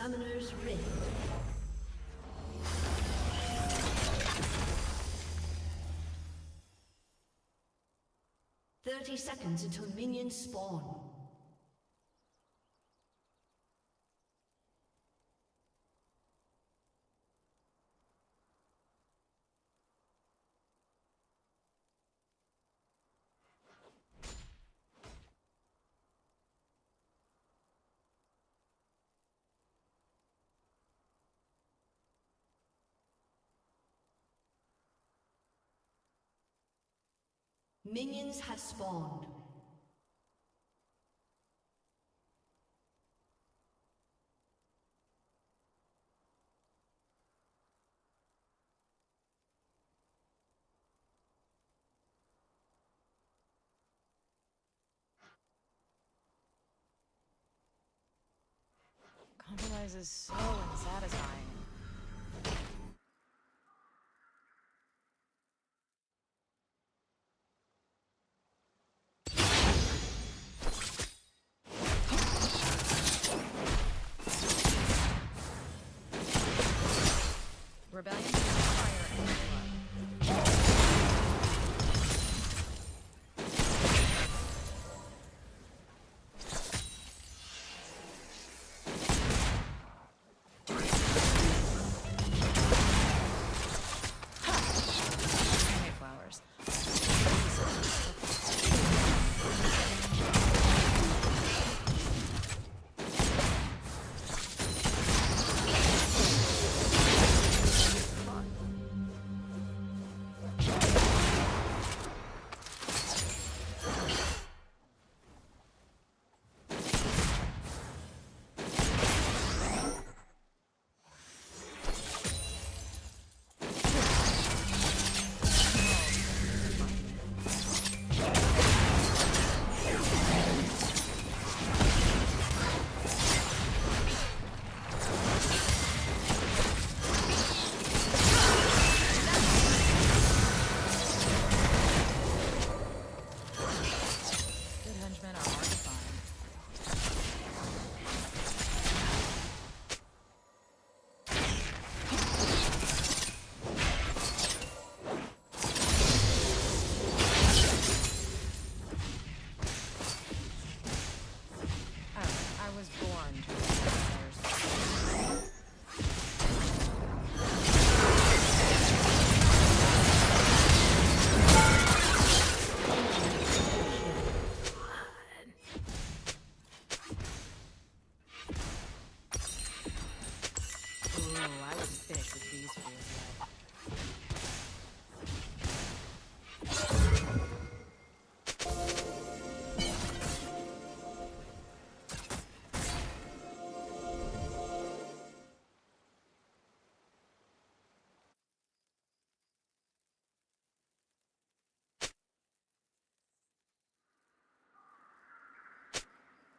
Summoner's Rift. Seconds until minions spawn. Minions have spawned. Compromise is so unsatisfying. Rebellion is fire and blood.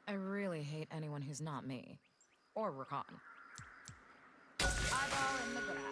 I really hate anyone who's not me. Or Rakan. Eyeball in the grass.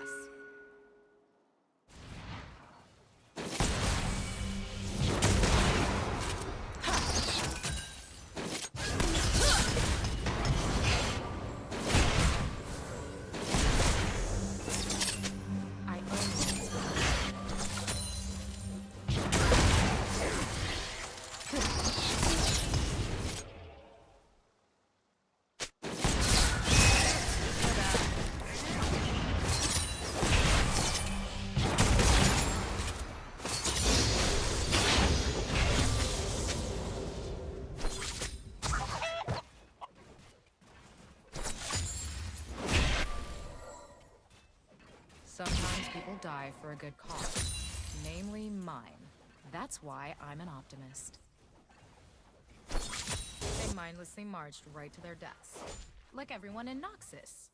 Sometimes people die for a good cause, namely mine. That's why I'm an optimist. They mindlessly marched right to their deaths, like everyone in Noxus.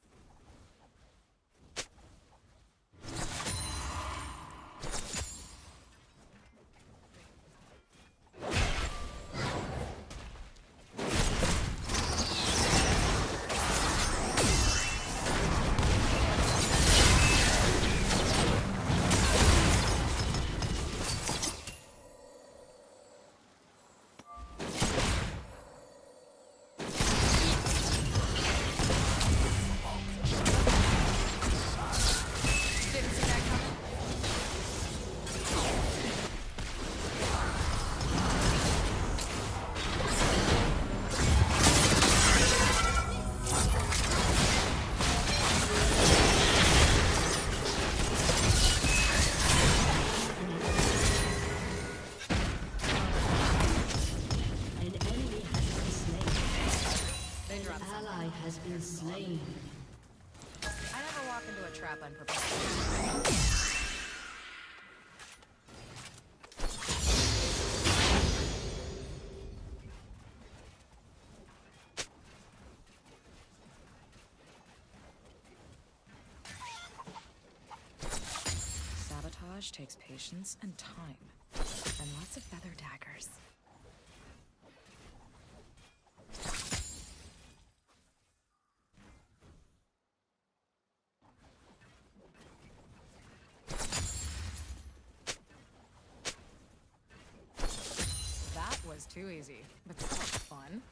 has been slain. I never walk into a trap unprepared. Sabotage takes patience and time, and lots of feather daggers. That was too easy, but still fun.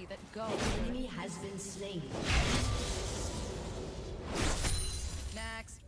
That go. The enemy has been slain. Next.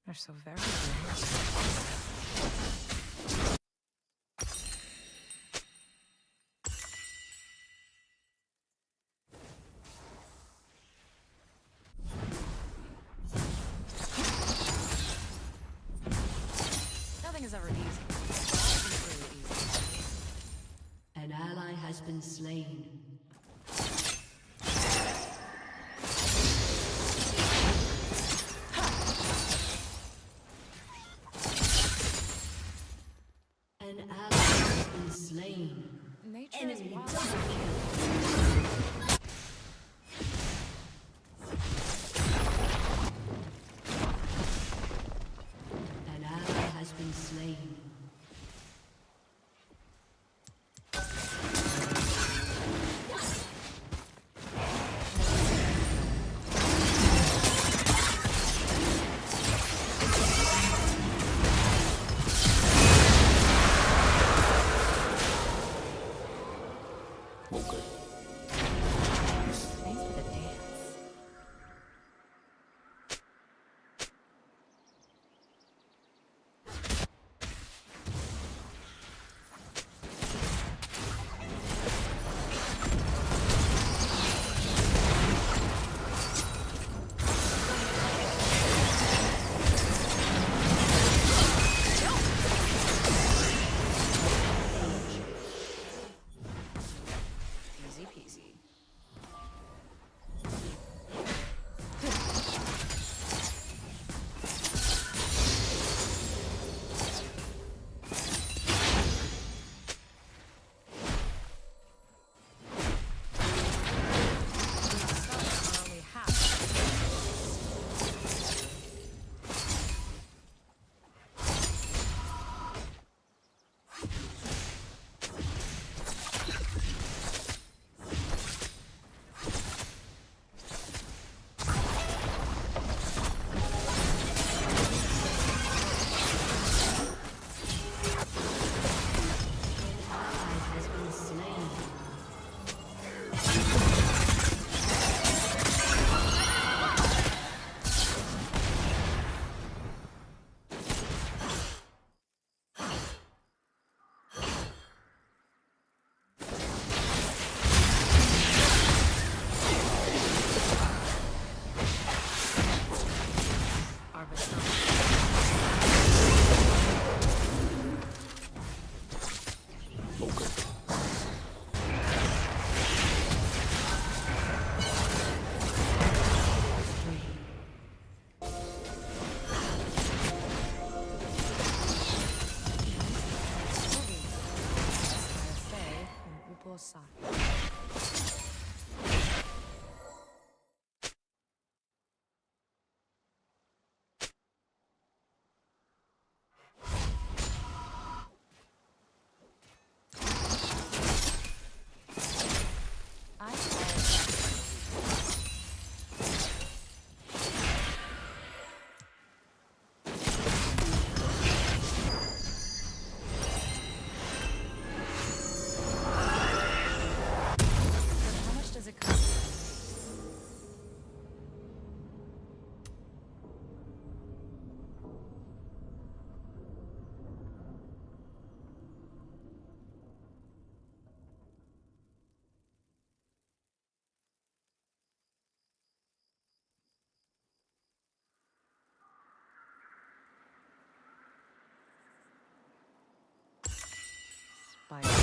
They're so very good. Nothing is ever easy. Life is really easy. An ally has been slain.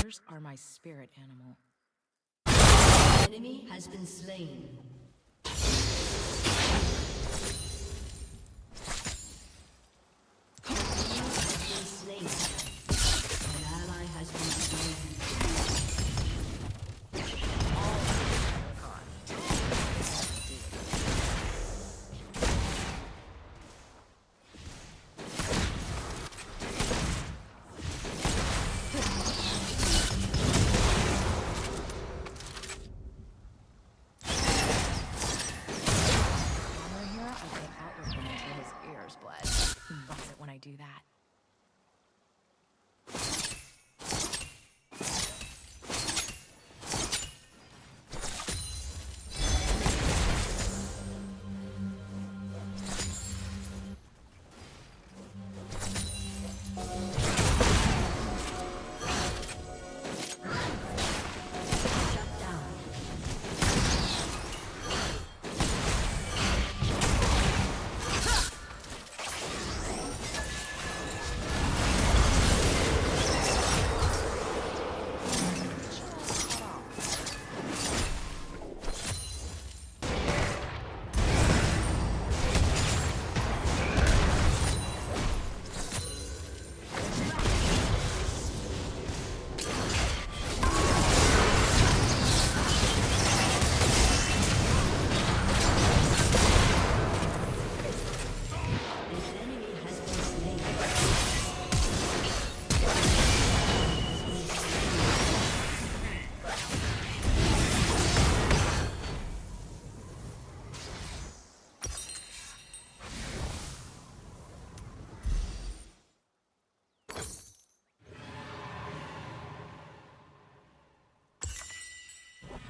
Victors are my spirit animal. Enemy has been slain. An ally has been slain. Do that.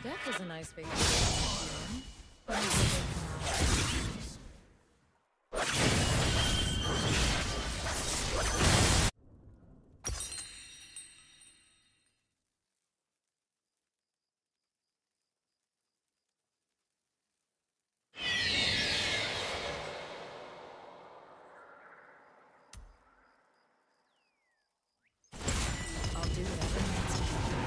Death is a nice vacation. I'll do whatever needs to be done.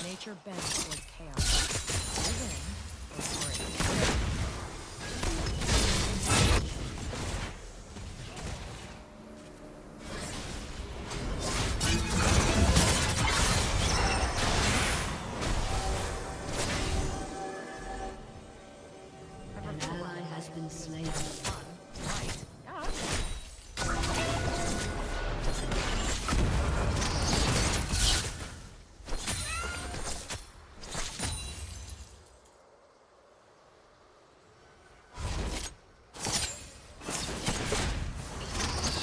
Nature bends towards chaos. Within or free. An ally has been slain. Right. Yeah.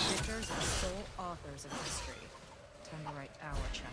Victors are sole authors of history. Time to write our chapter.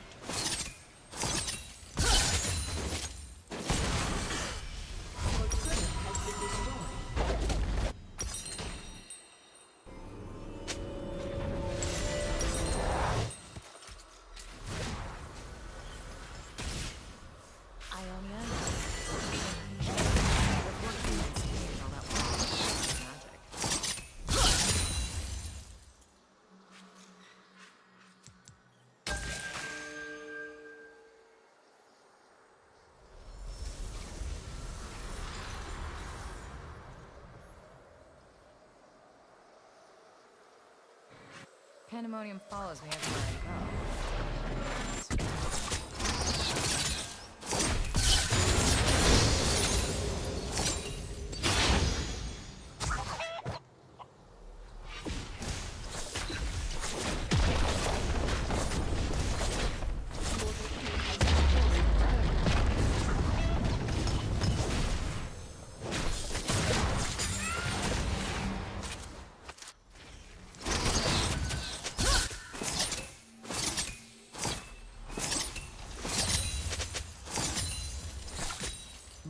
Pandemonium follows me everywhere I go.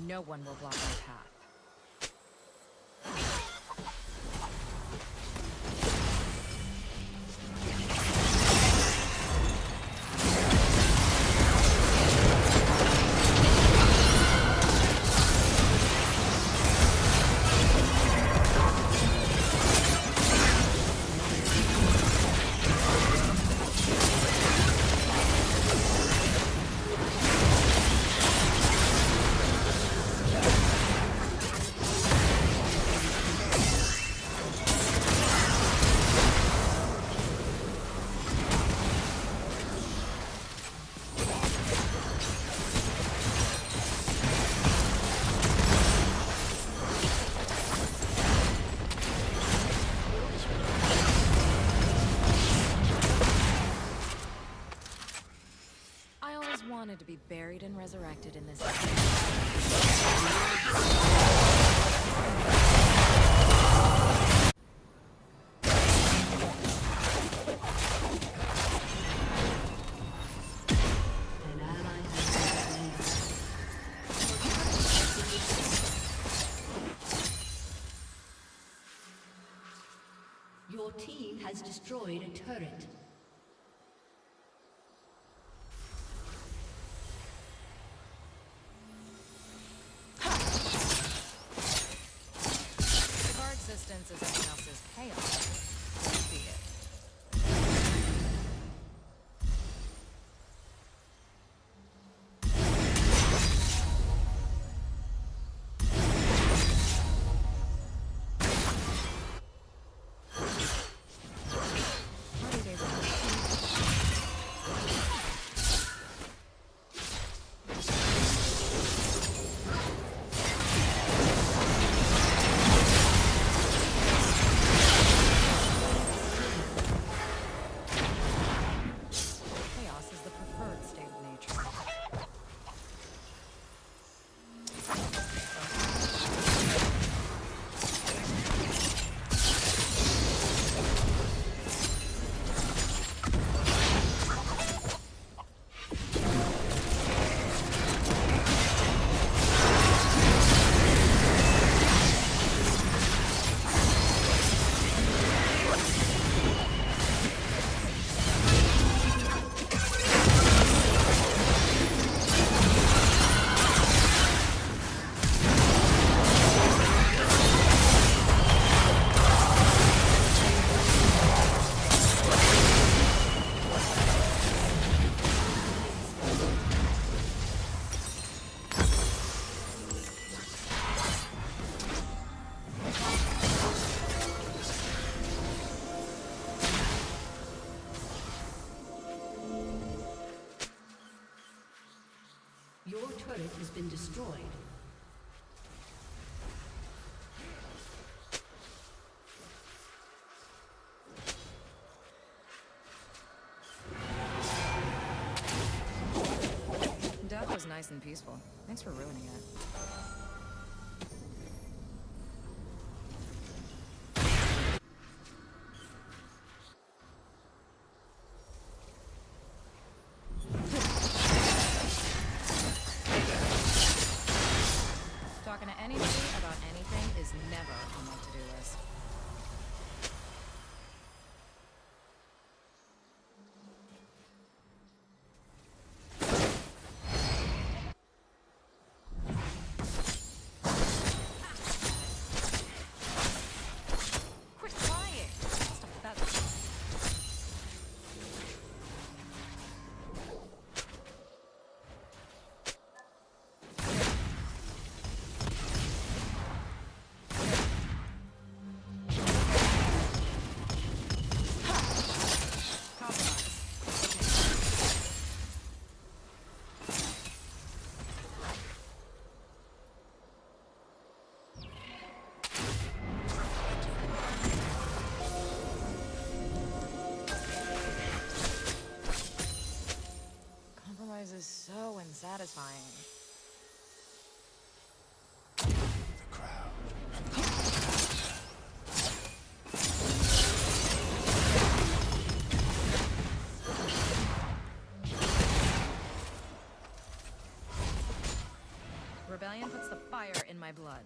No one will block my path. always wanted to be buried and resurrected in this. An ally has been slain. Your team has destroyed a turret. Existence is everyone else's chaos. So be it. Your turret has been destroyed. Death was nice and peaceful. Thanks for ruining it. Talking to anybody about anything is never on my to-do list. Quit lying! Just a feather. Compromise is so unsatisfying. The crowd. Rebellion puts the fire in my blood.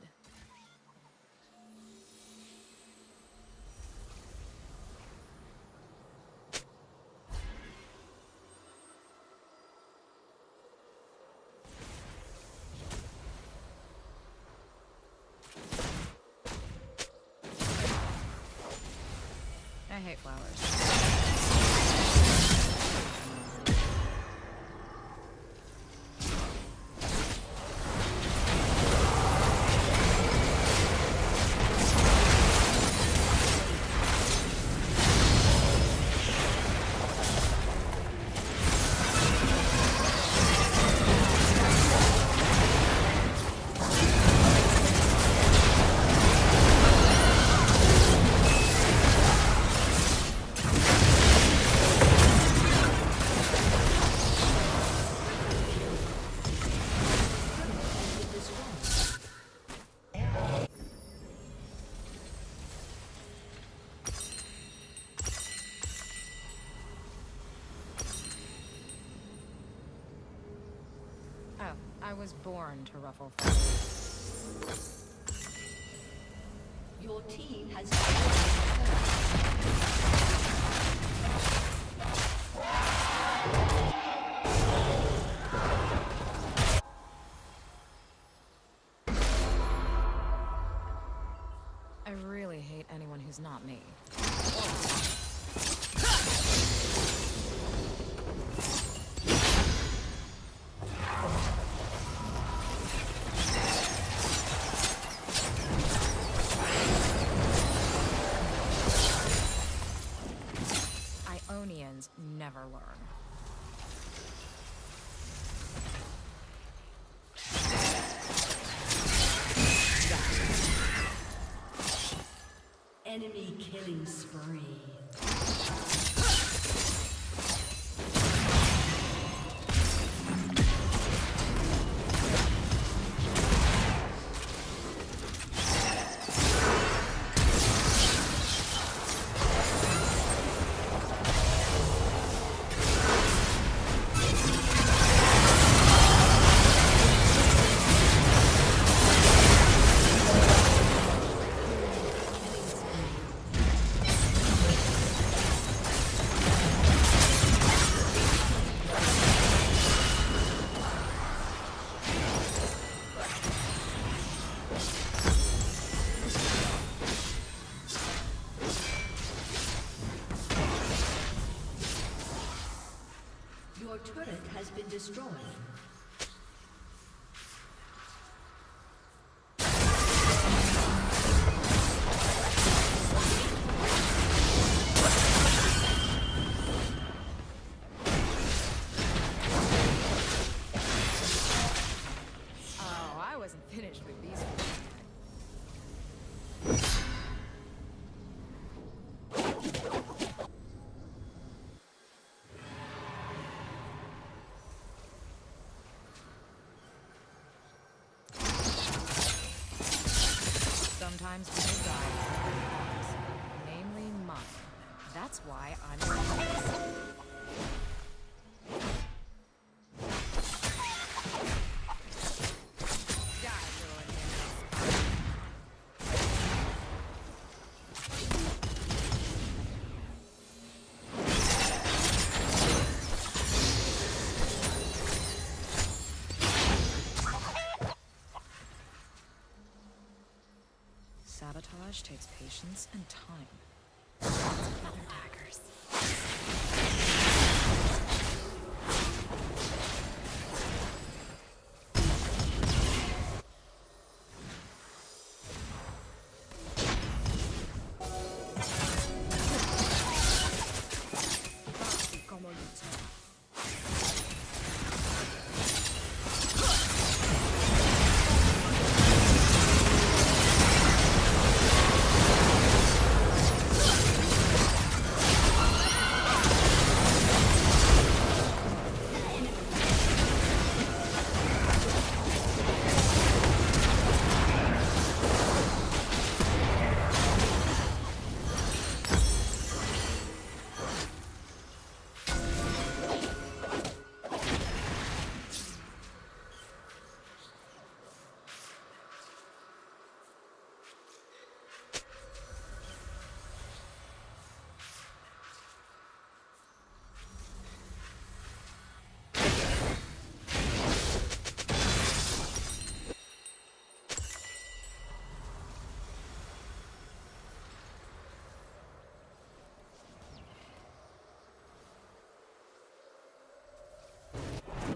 I hate flowers. Oh, I was born to ruffle feathers. Your team has I really hate anyone who's not me. Ionians never learn. enemy killing spree. Your turret has been destroyed. Oh, I wasn't finished with these fools yet. Sometimes people die for good cause, namely mine. That's why I'm an optimist. Die, little enemies. Sabotage takes patience and time. Feather daggers.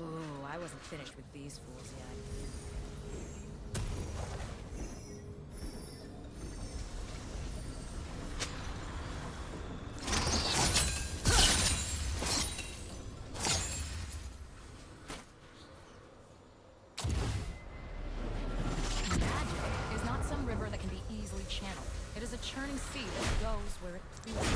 Ooh, I wasn't finished with these fools yet. Magic is not some river that can be easily channeled. It is a churning sea that goes where it pleases.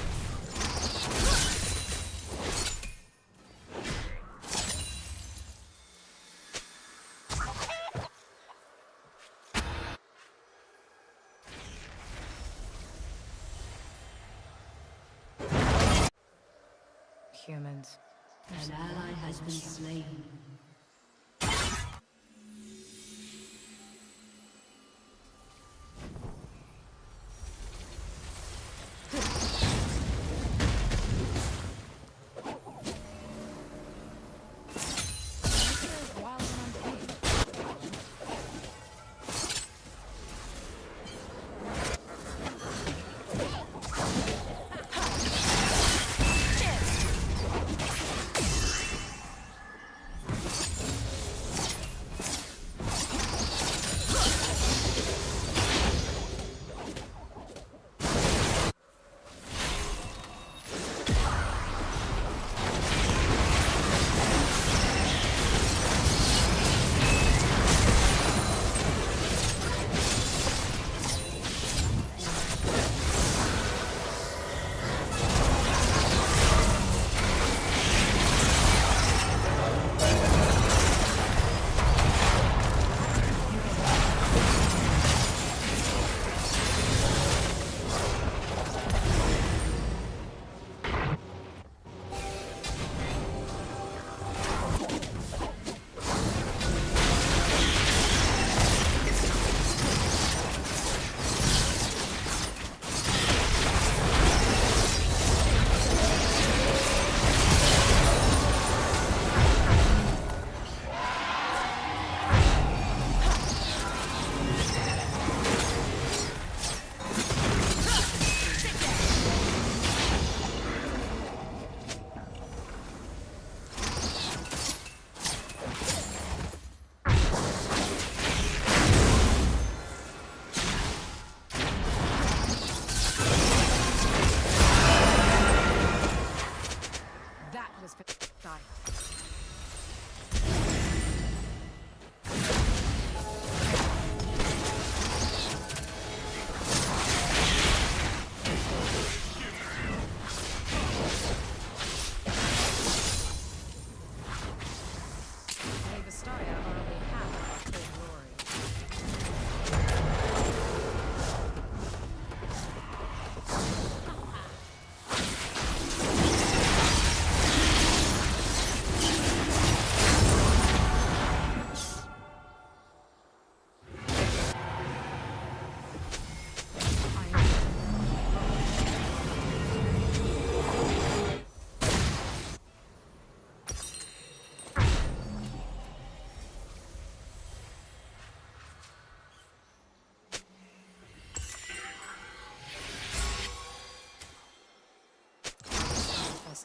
Humans. An ally has been slain.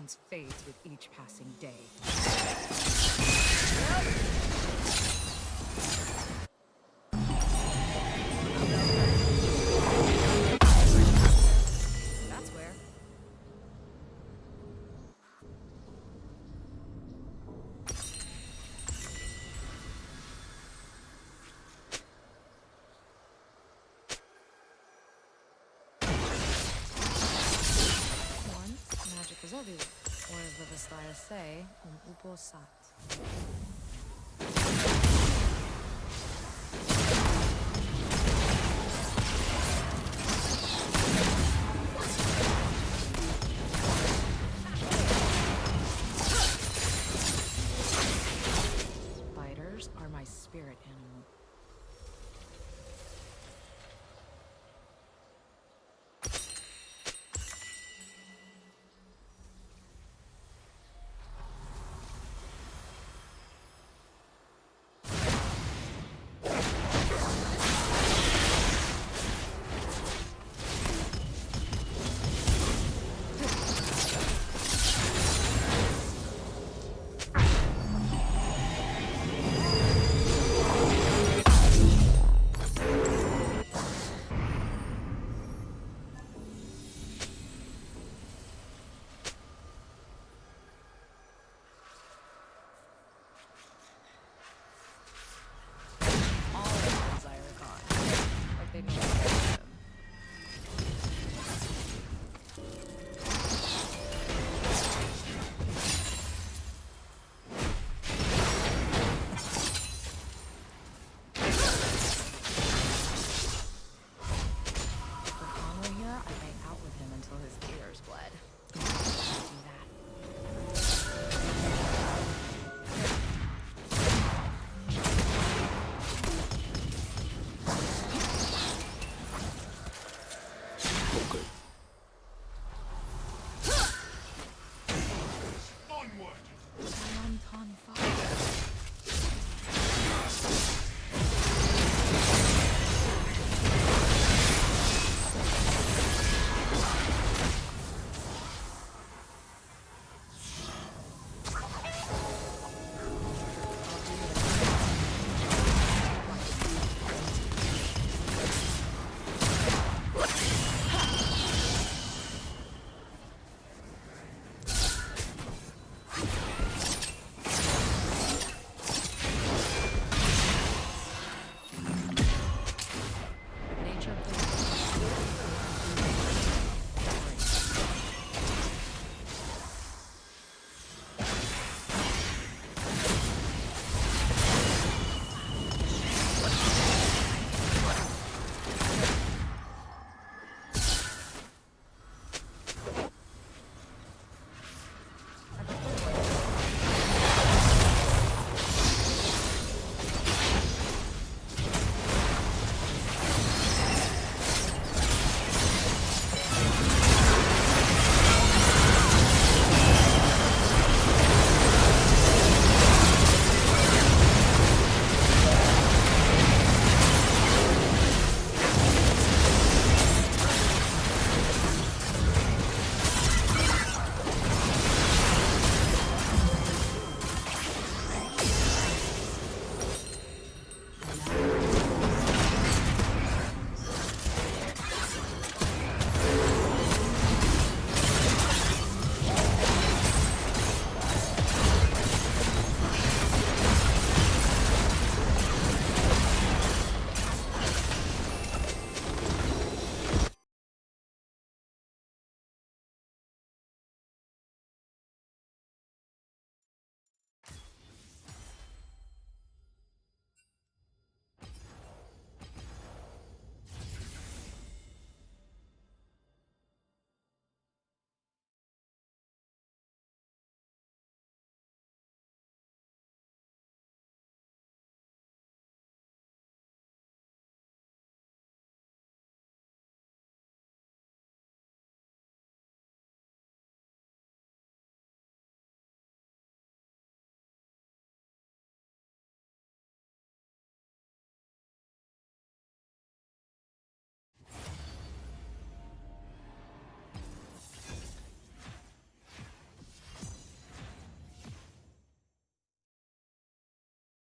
chance fades with each passing day. That's where. Magic is everywhere. Or as the Vistaya say, upo sat. Spiders are my spirit animal.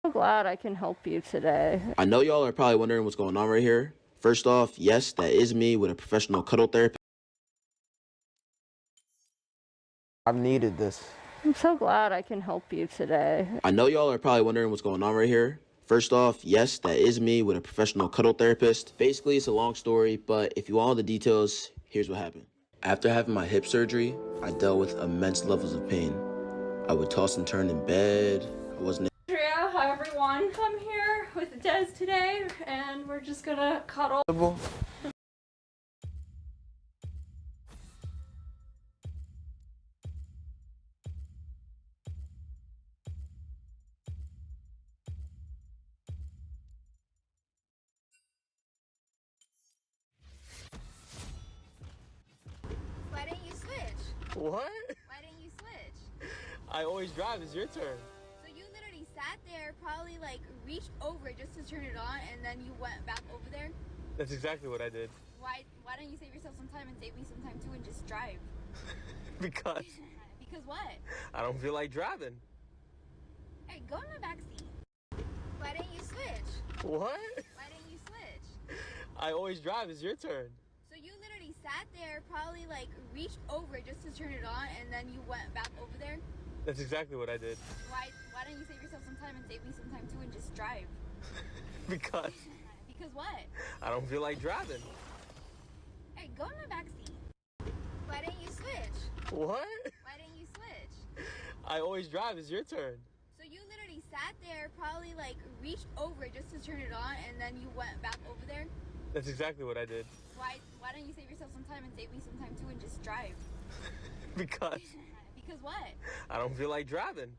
So glad I can help you today. I know y'all are probably wondering what's going on right here. First off, yes, that is me with a professional cuddle therapist. I've needed this. I'm so glad I can help you today. I know y'all are probably wondering what's going on right here. First off, yes, that is me with a professional cuddle therapist. Basically, it's a long story, but if you want all the details, here's what happened. After having my hip surgery, I dealt with immense levels of pain. I would toss and turn in bed. I wasn't. Hi everyone, I'm here with Des today, and we're just gonna cuddle. Why didn't you switch? What? Why didn't you switch? I always drive. It's your turn. So you literally sat there, probably like reached over just to turn it on, and then you went back over there? That's exactly what I did. Why don't you save yourself some time and save me some time too and just drive? Because Because what? I don't feel like driving. Hey, go in the back seat. Why didn't you switch? What? Why didn't you switch? I always drive. It's your turn. So you literally sat there, probably like reached over just to turn it on, and then you went back over there? That's exactly what I did. Why don't you save yourself some time and save me some time too and just drive? Because Because what? I don't feel like driving. Hey, go in the back seat. Why didn't you switch? What? Why didn't you switch? I always drive. It's your turn. So you literally sat there, probably like reached over just to turn it on, and then you went back over there? That's exactly what I did. Why don't you save yourself some time and save me some time too and just drive? Because Because what? I don't feel like driving.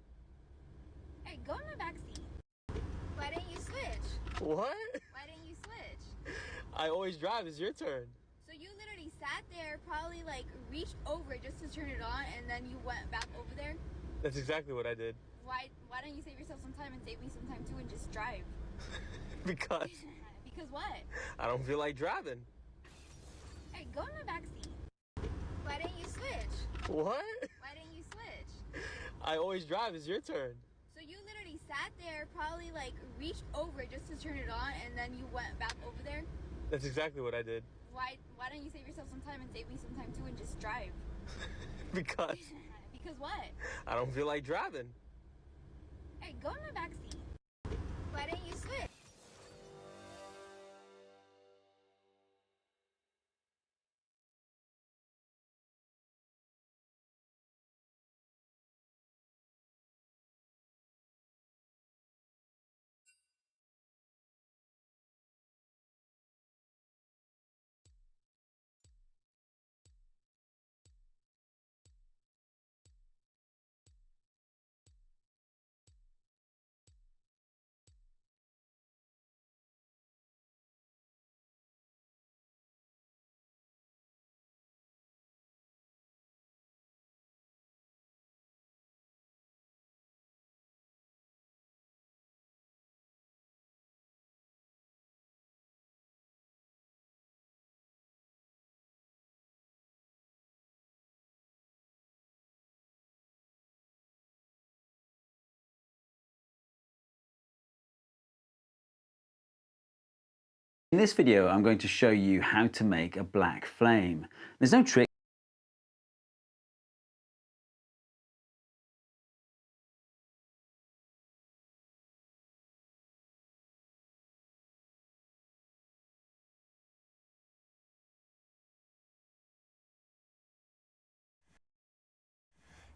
Hey, go in the back seat. Why didn't you switch? What? Why didn't you switch? I always drive. It's your turn. So you literally sat there, probably like reached over just to turn it on, and then you went back over there? That's exactly what I did. Why don't you save yourself some time and save me some time too and just drive? Because Because what? I don't feel like driving. Hey, go in the back seat. Why didn't you switch? What? Why didn't you switch? I always drive. It's your turn. So you literally sat there, probably like reached over just to turn it on, and then you went back over there? That's exactly what I did. Why don't you save yourself some time and save me some time too and just drive? Because Because what? I don't feel like driving. Hey, go in the back seat. Why didn't you switch? In this video, I'm going to show you how to make a black flame. There's no trick.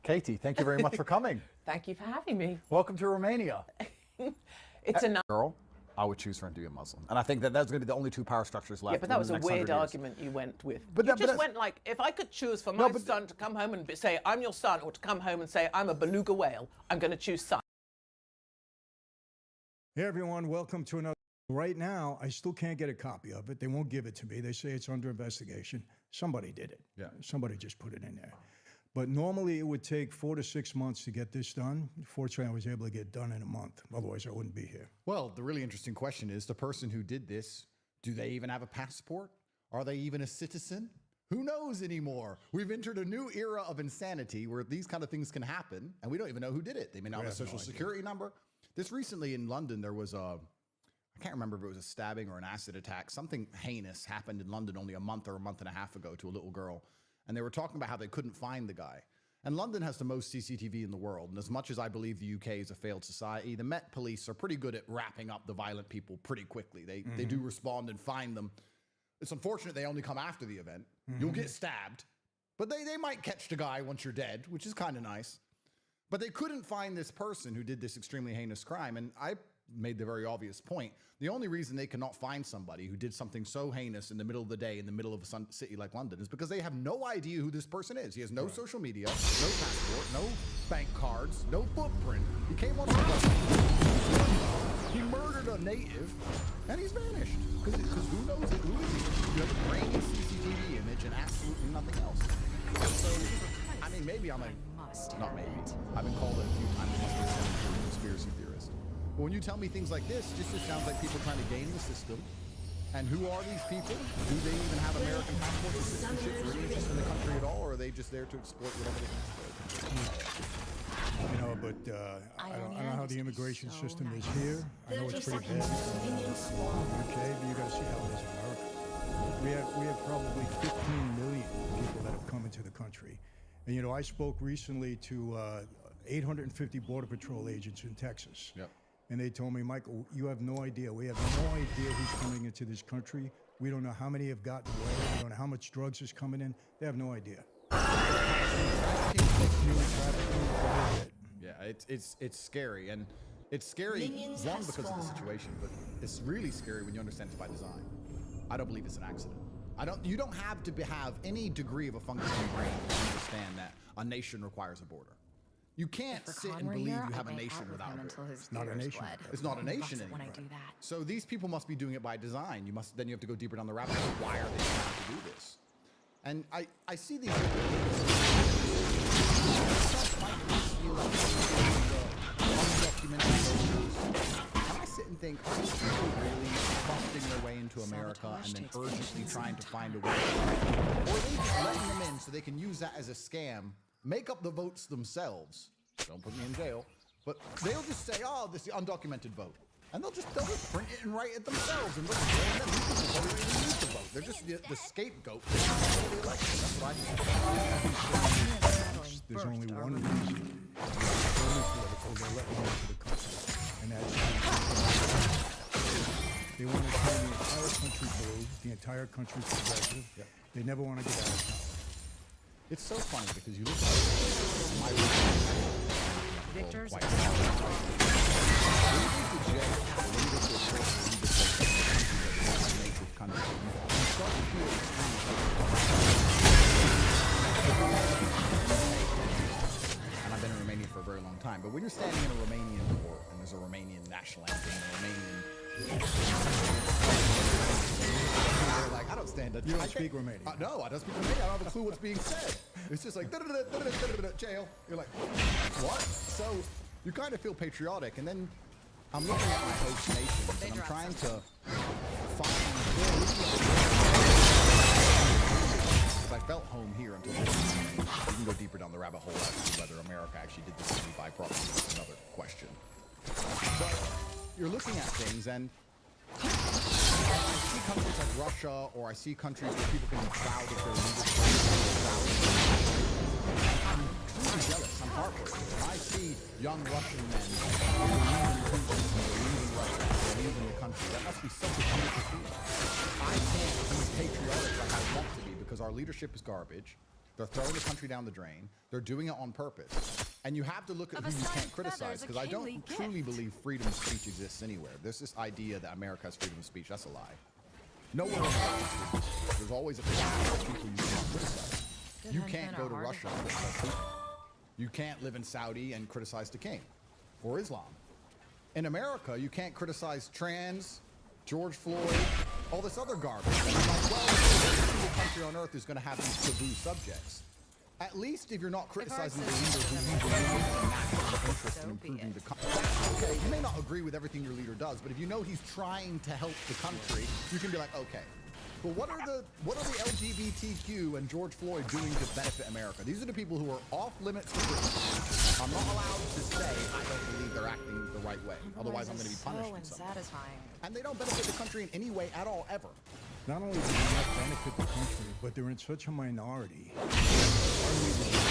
Katie, thank you very much for coming. Thank you for having me. Welcome to Romania. It's a Girl, I would choose for him to be a Muslim. And I think that that's going to be the only two power structures left. yeah, but that was in a the next 100 weird years. argument you went with. But you that- but just that's- went like, if I could choose for my but- son to come home and say, I'm your son, or to come home and say, I'm a beluga whale, I'm going to choose son. Hey everyone, welcome to another. Right now, I still can't get a copy of it. They won't give it to me. They say it's under investigation. Somebody did it. Yeah. Somebody just put it in there. But normally it would take 4 to 6 months to get this done. Fortunately, I was able to get it done in a month. Otherwise, I wouldn't be here. Well, the really interesting question is the person who did this, do they even have a passport? Are they even a citizen? Who knows anymore? We've entered a new era of insanity where these kind of things can happen and we don't even know who did it. They may not have a social security number. This recently in London, there was I can't remember if it was a stabbing or an acid attack. Something heinous happened in London only a month or a month and a half ago to a little girl. And they were talking about how they couldn't find the guy. And London has the most CCTV in the world. And as much as I believe the UK is a failed society, the Met Police are pretty good at wrapping up the violent people pretty quickly. They do respond and find them. It's unfortunate they only come after the event. You'll get stabbed. But they might catch the guy once you're dead, which is kind of nice. But they couldn't find this person who did this extremely heinous crime. And I made the very obvious point. The only reason they cannot find somebody who did something so heinous in the middle of the day in the middle of a city like London is because they have no idea who this person is. He has no social media, no passport, no bank cards, no footprint. He came on a bus. He murdered a native, and he's vanished. Because who knows it? Who is he? You have a grainy CCTV image and absolutely nothing else. So, I mean, maybe I'm not maybe. I've been called it a few times. I'm a conspiracy theorist. But when you tell me things like this, just sounds like people trying to game the system. And who are these people? Do they even have American passports or citizenships or any interest in the country at all? Or are they just there to exploit whatever they can exploit? You know, but I don't know how the immigration system is here. I know it's pretty bad. Okay, but you got to see how it is in America. We have probably 15 million people that have come into the country. And, you know, I spoke recently to 850 Border Patrol agents in Texas. Yep. And they told me, Michael, you have no idea. We have no idea who's coming into this country. We don't know how many have gotten away. We don't know how much drugs is coming in. They have no idea. Yeah, it's scary. And it's scary, one, because of the situation, but it's really scary when you understand it's by design. I don't believe it's an accident. You don't have to have any degree of a fungus in your brain to understand that a nation requires a border. You can't sit and believe you have a nation without a border. It's not a nation. It's not a nation anymore. When I do that. So these people must be doing it by design. Then you have to go deeper down the rabbit hole. Why are they trying to do this? And I see these and I sit and think, are these people really busting their way into America and then urgently trying to find a way? Or are they just letting them in so they can use that as a scam, make up the votes themselves? Don't put me in jail. But they'll just say, oh, this is the undocumented vote. And they'll just print it and write it themselves and let's blame them. These people don't even need to vote. They're just the scapegoat for the election. That's what I think. There's only one reason. It's only political. They're letting into the country. And that's they want to turn the entire country blue, the entire country progressive. Yep. They never want to get out of power. It's so funny because you look at my Victor's and I've been in Romania for a very long time, but when you're standing in a Romanian court and there's a Romanian national anthem and a Romanian like, I don't stand up. You don't speak Romanian. No, I don't speak Romanian. I don't have a clue what's being said. It's just like jail. You're like, what? So you kind of feel patriotic, and then I'm looking at my host nations, and I'm trying to find. Because I felt home here until this. You can go deeper down the rabbit hole as to whether America actually did this to me by proxy. That's another question. But you're looking at things, and I see countries like Russia, or I see countries where people can be proud of their leadership. I'm truly jealous. I'm heartbroken. When I see young Russian men who believe in Putin, who believe in Russia, who believe in the country, that must be such a beautiful feeling. I can't be patriotic like I want to be because our leadership is garbage. They're throwing the country down the drain. They're doing it on purpose. And you have to look at who you can't criticize, because I don't truly believe freedom of speech exists anywhere. There's this idea that America has freedom of speech. That's a lie. Nowhere in the world. There's always a class of people you can't criticize. You can't go to Russia and criticize Putin. You can't live in Saudi and criticize the king or Islam. In America, you can't criticize trans, George Floyd, all this other garbage. And I'm like, well, every single country on earth is going to have these taboo subjects. At least if you're not criticizing the leader who you believe is a national interest in improving the country. Okay, you may not agree with everything your leader does, but if you know he's trying to help the country, you can be like, okay, But what are the LGBTQ and George Floyd doing to benefit America? These are the people who are off limits to Britain. I'm not allowed to say I don't believe they're acting the right way. Otherwise, I'm going to be punished. So unsatisfying. And they don't benefit the country in any way at all, ever. Not only do they not benefit the country, but they're in such a minority. Our leadership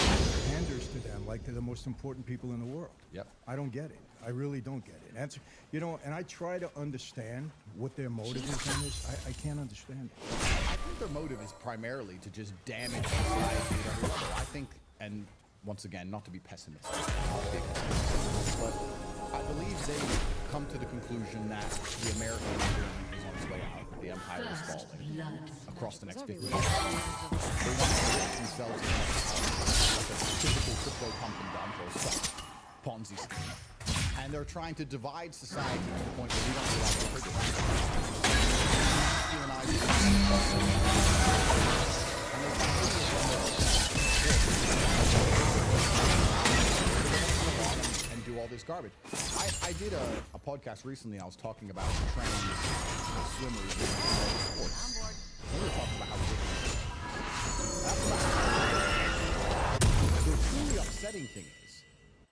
panders to them like they're the most important people in the world. Yep. I don't get it. I really don't get it. That's, you know, and I try to understand what their motive is on this. I can't understand it. I think their motive is primarily to just damage society at every level. I think, and once again, not to be pessimistic, but I believe they come to the conclusion that the American dream is on its way out. The empire is falling across the next 50 years. They want to put themselves in like a typical crypto pump and dump or stock Ponzi scheme. And they're trying to divide society to the point where we don't realize what they're doing. And do all this garbage. I did a podcast recently. I was talking about trans swimmers in sports. We were talking about how ridiculous. The truly upsetting thing is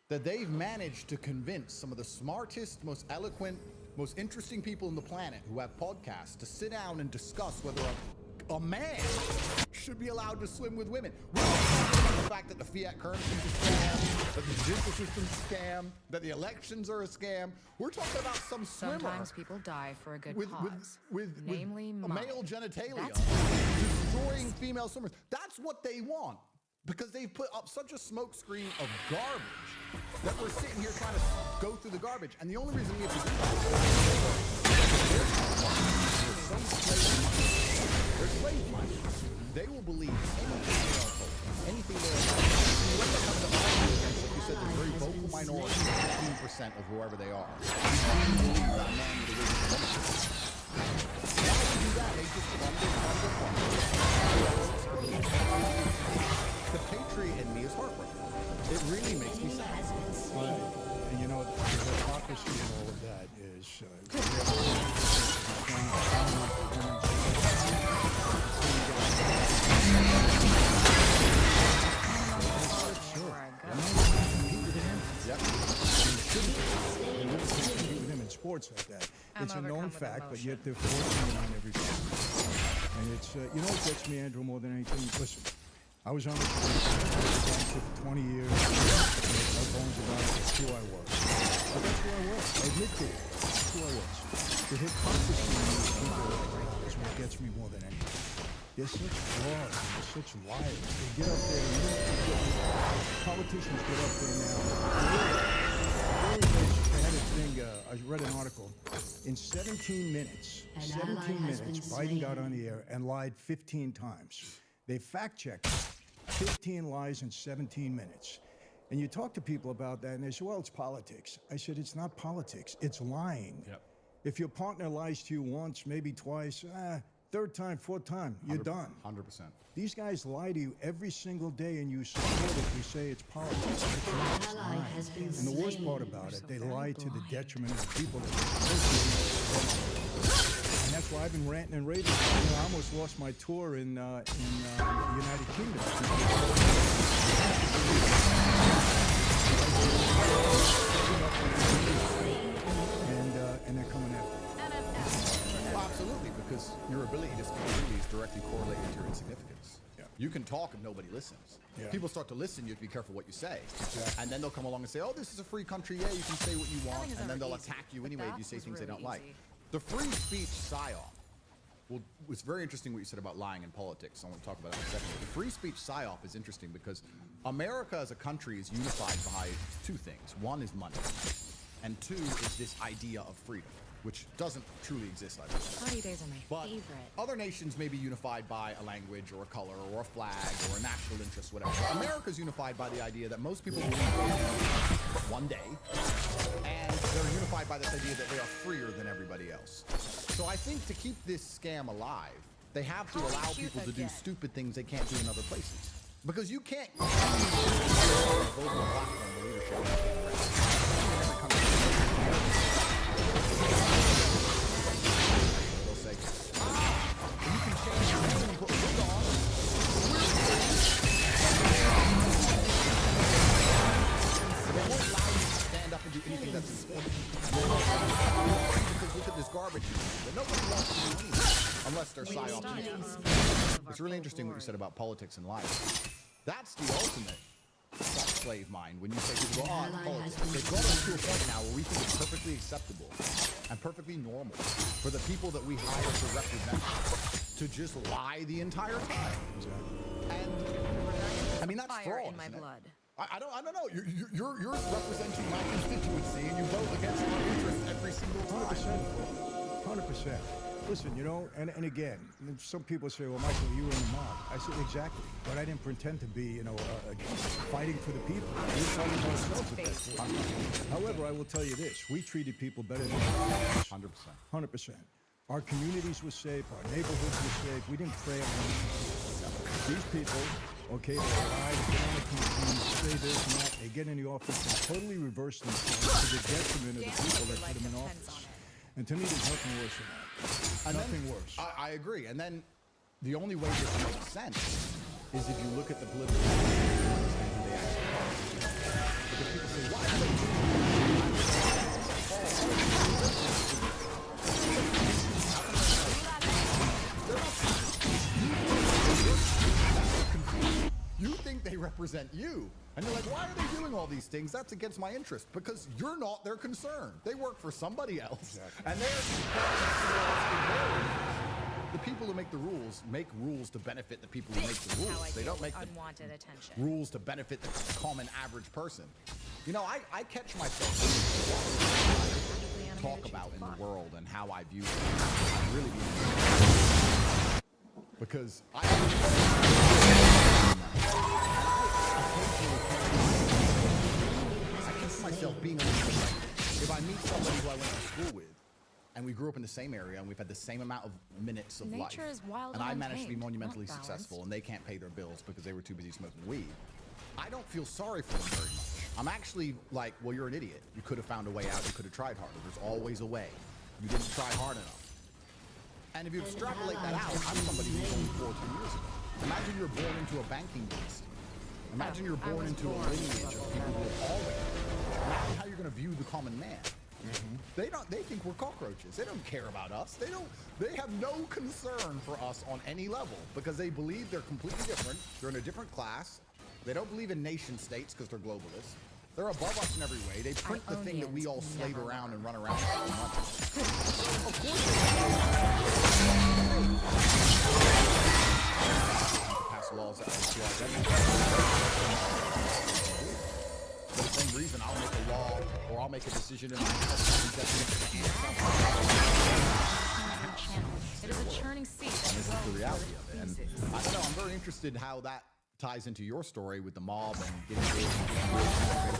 that they've managed to convince some of the smartest, most eloquent, most interesting people on the planet who have podcasts to sit down and discuss whether a man should be allowed to swim with women. We're not talking about the fact that the fiat currency is a scam, that the judicial system is a scam, that the elections are a scam. We're talking about some swimmer. Sometimes people die for a good cause. Namely, male genitalia, destroying female swimmers. That's what they want. Because they've put up such a smokescreen of garbage that we're sitting here trying to go through the garbage. And the only reason we have to do that is they're slave money. They will believe anything they are told, anything they are told. You end up having to argue against, like you said, the very vocal minority, 15% of whoever they are. You believe that man with a wig is a woman. Why would you do that? They just fund. The patriot in me is heartbroken. It really makes me sad. And you know, the hypocrisy in all of that is sports like that. It's a known fact, but yet they're forcing it on everybody. And it's, you know what gets me, Andrew, more than anything? Listen, I was on the street for 20 years. No bones about it. That's who I was. But that's who I was. I admit to it. That's who I was. The hypocrisy in these people is what gets me more than anything. They're such frauds. They're such liars. They get up there and politicians get up there now. I read an article. In 17 minutes, Biden got on the air and lied 15 times. They fact-checked 15 lies in 17 minutes. And you talk to people about that, and they say, well, it's politics. I said, it's not politics. It's lying. Yep. If your partner lies to you once, maybe twice, third time, fourth time, you're done. 100%. These guys lie to you every single day, and you support it. You say it's politics. It's lying. And the worst part about it, they lie to the detriment of the people that are supposed to be. And that's why I've been ranting and raving. You know, I almost lost my tour in the United Kingdom. And they're coming after me. Well, absolutely, because your ability to speak freely is directly correlated to your insignificance. Yeah. You can talk if nobody listens. Yeah. People start to listen, you have to be careful what you say. Exactly. And then they'll come along and say, oh, this is a free country, yeah, you can say what you want, and then they'll attack you anyway if you say things they don't like. The free speech psyop, well, it's very interesting what you said about lying in politics. I want to talk about that in a second. The free speech psyop is interesting because America as a country is unified by two things. One is money, and two is this idea of freedom, which doesn't truly exist, I believe. Party days are my favorite. Other nations may be unified by a language or a color or a flag or a national interest, whatever. But America's unified by the idea that most people believe one day, and they're unified by this idea that they are freer than everybody else. So I think to keep this scam alive, they have to allow people to do stupid things they can't do in other places. Because you can't vote for a platform of leadership. They'll say, you can garbage that nobody wants to do anyway, unless they're psyops. It's really interesting what you said about politics and life. That's the ultimate slave mind. When you say people go, oh, politics. They've got us to a point now where we think it's perfectly acceptable and perfectly normal for the people that we hire to represent us to just lie the entire time. And I mean, that's fraud, in my blood. I don't know. You're representing my constituency, and you vote against my interests every single time. 100%. Listen, you know, and again, some people say, well, Michael, you were in the mob. I said, exactly. But I didn't pretend to be, you know, fighting for the people. We were fighting for ourselves at that point. However, I will tell you this. We treated people better than 100%. 100%. Our communities were safe. Our neighborhoods were safe. We didn't prey on anything. These people, okay, they lie, they get on the campaign, say this and that, they get in the office and totally reverse themselves to the detriment of the people that put them in office. And to me, there's nothing worse than that. Nothing worse. I agree. And then the only way this makes sense is if you look at the political and understand who they actually are. Because people say, why are they doing You think they represent you. And you're like, why are they doing all these things? That's against my interest. Because you're not their concern. They work for somebody else. Exactly. And the people who make the rules make rules to benefit the people who make the rules. They don't make unwanted attention. Rules to benefit the common average person. You know, I catch myself talk about in the world and how I view it. I'm really because I catch myself being a little bit, if I meet somebody who I went to school with, and we grew up in the same area, and we've had the same amount of minutes of life, and I managed to be monumentally successful, and they can't pay their bills because they were too busy smoking weed, I don't feel sorry for them very much. I'm actually like, well, you're an idiot. You could have found a way out. You could have tried harder. There's always a way. You didn't try hard enough. And if you extrapolate that out, I'm somebody who's only 14 years ago. Imagine you're born into a banking beast. Imagine you're born into a lineage of people who have always. Imagine how you're going to view the common man. They think we're cockroaches. They don't care about us. They have no concern for us on any level because they believe they're completely different. They're in a different class. They don't believe in nation states because they're globalists. They're above us in every way. They print the thing that we all slave around and run around for money. Of course pass laws that for the same reason, I'll make a law or I'll make a decision in my house. It is a churning sea. And this is the reality of it. And I don't know, I'm very interested in how that ties into your story with the mob and getting rich.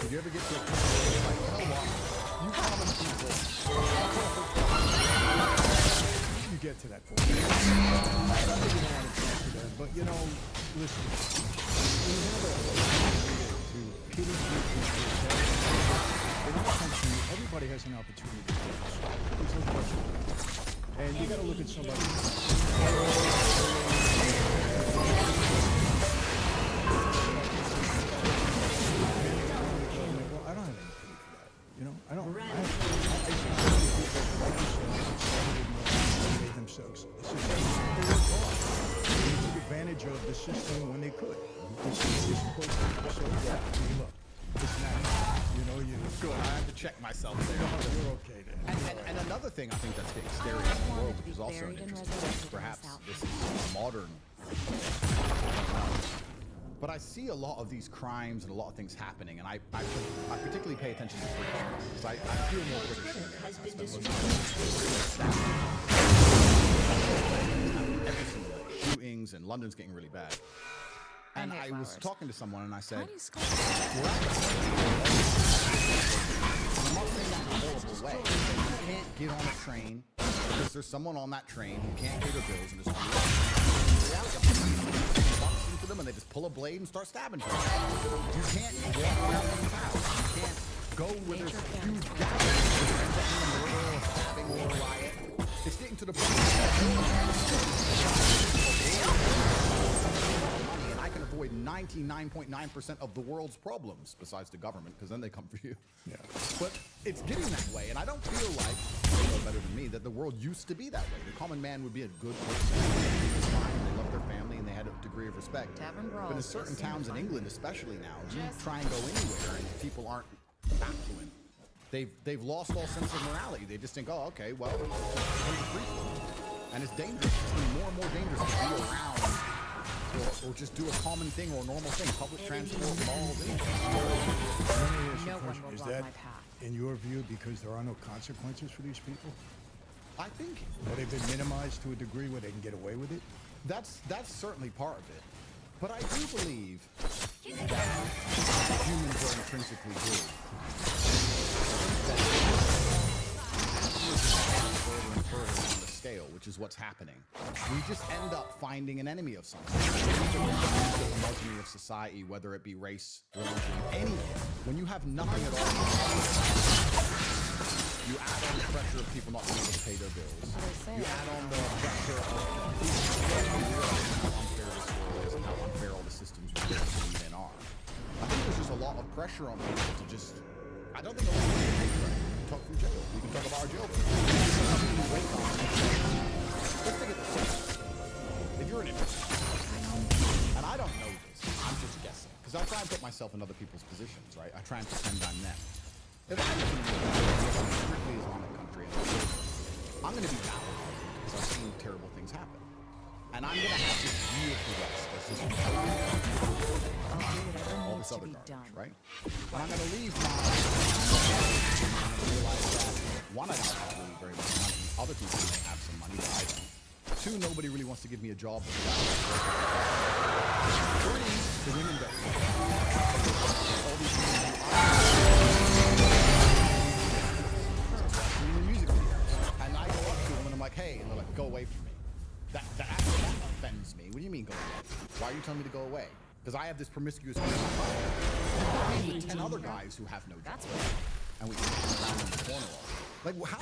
Did you ever get to a point where you're like, you know what? You common people. You get to that point. I don't really want to talk to that, but you know, listen, we have a to pity people. In our country, everybody has an opportunity to do this. There's no question. And you got to look at somebody. You know, I don't. I made themselves. They took advantage of the system when they could. So yeah, look, it's not. You know, you. Good. I have to check myself there. You're okay there. And another thing I think that's getting scary in the world, which is also an interesting thing. Perhaps this is modern. But I see a lot of these crimes and a lot of things happening, and I particularly pay attention to British because I feel more British. Every single day, shootings, and London's getting really bad. And I was talking to someone, and I said, I'm not saying that in a horrible way. You can't get on a train because there's someone on that train who can't pay their bills and is on the reality. To them and they just pull a blade and start stabbing people. You can't walk around in the house. You can't go where there's huge gatherings or stabbing or riot. It's getting to the point and I can avoid 99.9% of the world's problems besides the government because then they come for you. Yeah. But it's getting that way and I don't feel like, you know better than me, that the world used to be that way. The common man would be a good person, they was fine, they loved their family, and they had a degree of respect. But in certain towns in England, especially now, you try and go anywhere, and people aren't affluent. They've lost all sense of morality. They just think, oh, okay, well, it's free for them. And it's dangerous. It's getting more and more dangerous to be around or just do a common thing or a normal thing. Public transport, malls, anything. No one will block my path. In your view, because there are no consequences for these people? I think they've been minimized to a degree where they can get away with it? That's certainly part of it. But I do believe that humans are intrinsically good. Further and further on the scale, which is what's happening. We just end up finding an enemy of something. The homogeneity of society, whether it be race, religion, anything. When you have nothing at all, you add on the pressure of people not being able to pay their bills. You add on the pressure of how unfair this world is and how unfair all the systems we live in are. I think there's just a lot of pressure on people to just. I don't think a lot of people take credit. Talk from jail. We can talk about our jail. Let's think of this. If you're an immigrant, and I don't know this, I'm just guessing, because I try and put myself in other people's positions, right? I try and pretend I'm them. If I live in a strictly Islamic country, I'm going to be bound because I've seen terrible things happen. And I'm going to have this view of the West as this all this other garbage, right? And I'm going to leave my realize that one, I don't have really very much money. Other people may have some money, but I don't. Two, nobody really wants to give me a job. Three, the women don't. All these people in the music videos. And I go up to them and I'm like, hey, and they're like, go away from me. That offends me. What do you mean go away? Why are you telling me to go away? Because I have this promiscuous with 10 other guys who have no jobs. And we stand around in the corner all day. Like, how?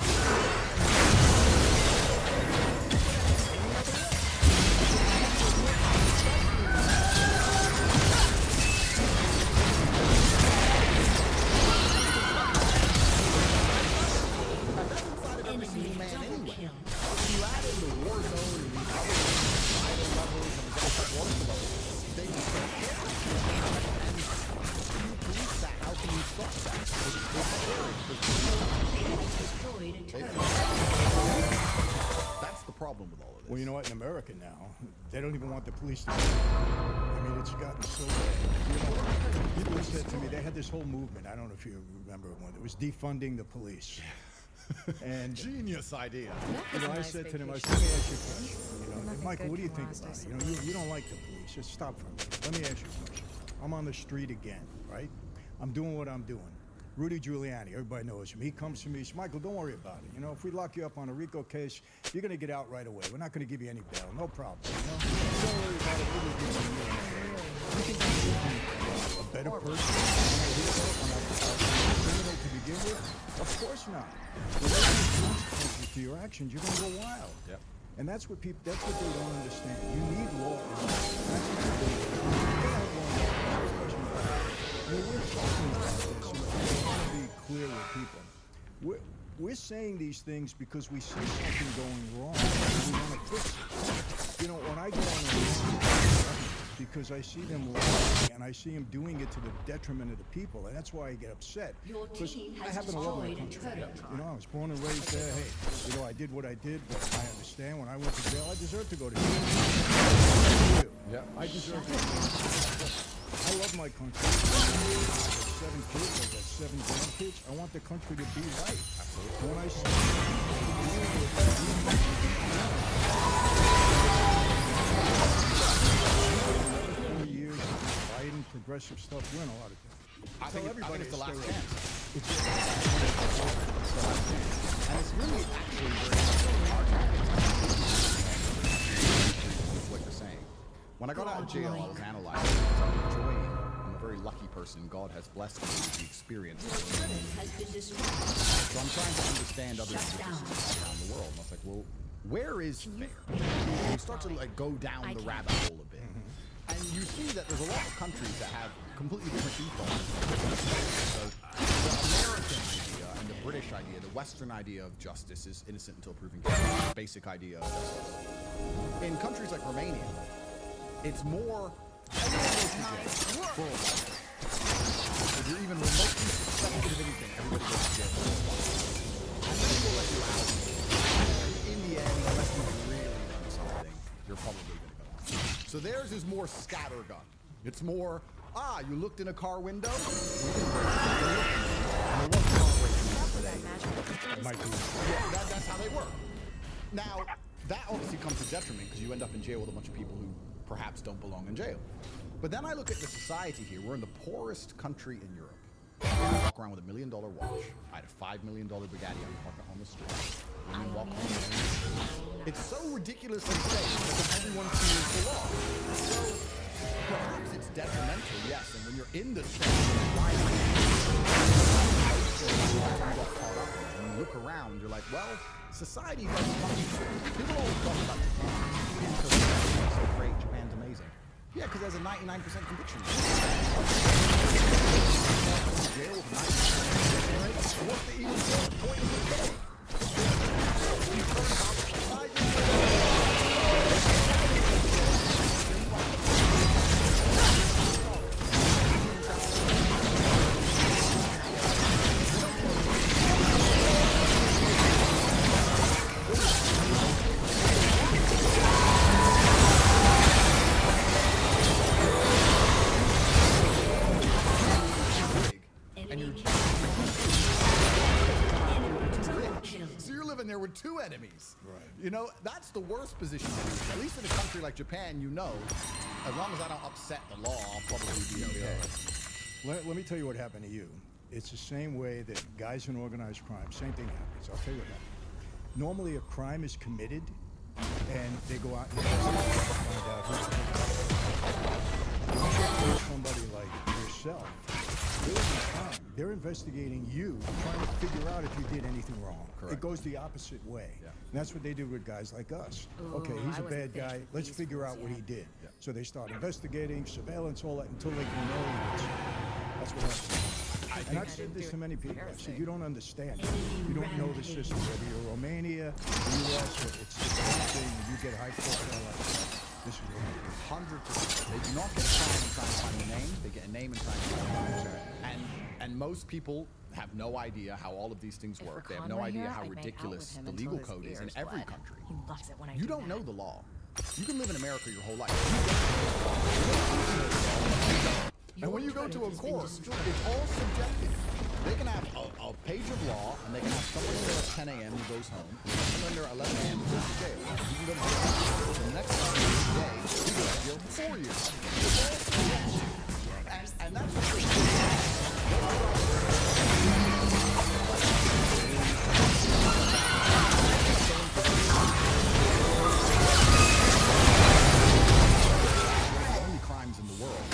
You add in the war zone and these other survival levels and these other water levels, they just don't care. And you police that, how can you stop that? That's the problem with all of this. Well, you know what? In America now, they don't even want the police to do it. I mean, it's gotten so bad. You know, people said to me, they had this whole movement, I don't know if you remember one, it was defunding the police. And genius idea. You know, I said to them, let me ask you a question. You know, Michael, what do you think about it? You know, you don't like the police. Just stop for a minute. Let me ask you a question. I'm on the street again, right? I'm doing what I'm doing. Rudy Giuliani, everybody knows him. He comes to me, he says, Michael, don't worry about it. You know, if we lock you up on a RICO case, you're going to get out right away. We're not going to give you any bail. No problem. You know? Don't worry about it. We'll give you you think I'm a better person criminal to begin with? Of course not. When there's consequences to your actions, you're going to go wild. Yep. And that's what people, that's what they don't understand. You need law. That's what they don't. We're talking about this, and I want to be clear with people. We're saying these things because we see something going wrong, and we want to fix it. You know, when I go on a because I see them lying, and I see them doing it to the detriment of the people, and that's why I get upset. Because I happen to love my country. You know, I was born and raised there. Hey, you know, I did what I did, but I understand when I went to jail, I deserve to go to jail. Yeah. I deserve to go to jail. I love my country. I got 7 kids, I got 7 grandkids. I want the country to be right. Absolutely. When I see 4 years of Biden progressive stuff, we're in a lot of things. I think it's the last chance. It's the last chance. And it's really actually very hard to what you're saying. When I got out of jail, I was analyzing because I'm enjoying. I'm a very lucky person. God has blessed me with the experience. So I'm trying to understand other systems around the world. And I was like, well, where is fair? And you start to like go down the rabbit hole a bit. And you see that there's a lot of countries that have completely different ethos. So the American idea and the British idea, the Western idea of justice is innocent until proven guilty. The basic idea of justice. In countries like Romania, it's more everyone goes to jail for a while. If you're even remotely suspected of anything, everybody goes to jail for a while. And then we'll let you out. In the end, unless you've really done something, you're probably going to go out. So theirs is more scattergun. It's more, you looked in a car window, and there was a car that's how they work. Now, that obviously comes to detriment because you end up in jail with a bunch of people who perhaps don't belong in jail. But then I look at the society here. We're in the poorest country in Europe. I walk around with $1 million watch. I had a $5 million Bugatti. I park it on the street. Women walk home. It's so ridiculous and safe because everyone fears the law. So perhaps it's detrimental, yes. And when you're in the street, and you look around, you're like, well, society does function. People always talk about Japan. Japan's so great. Japan's amazing. Yeah, because there's a 99% conviction rate. Jail with 99% rate. What's the even point of the day? You turn about 5 years there were 2 enemies. Right. You know, that's the worst position to be in. At least in a country like Japan, you know, as long as I don't upset the law, I'll probably be okay. Let me tell you what happened to you. It's the same way that guys in organized crime, same thing happens. I'll tell you what happened. Normally a crime is committed and they go out and find out who's somebody like yourself. They're investigating you, trying to figure out if you did anything wrong. Correct. It goes the opposite way. Yeah. And that's what they do with guys like us. Okay, he's a bad guy. Let's figure out what he did. Yeah. So they start investigating, surveillance, all that, until they can know he That's what happens. And I've said this to many people. I said, you don't understand. You don't know the system. Whether you're Romania, the U.S., it's the same thing. You get high profile like that. This is 100%. They do not get a crime and try and find the name. They get a name and try and find the name. And most people have no idea how all of these things work. They have no idea how ridiculous the legal code is in every country. You don't know the law. You can live in America your whole life. And when you go to a court, it's all subjective. They can have a page of law, and they can have someone there at 10 a.m. who goes home, someone there at 11 a.m. who goes to jail. You can go to jail. The next time you go to jail, you go to jail for 4 years. It's all subjective. And that's what only crimes in the world.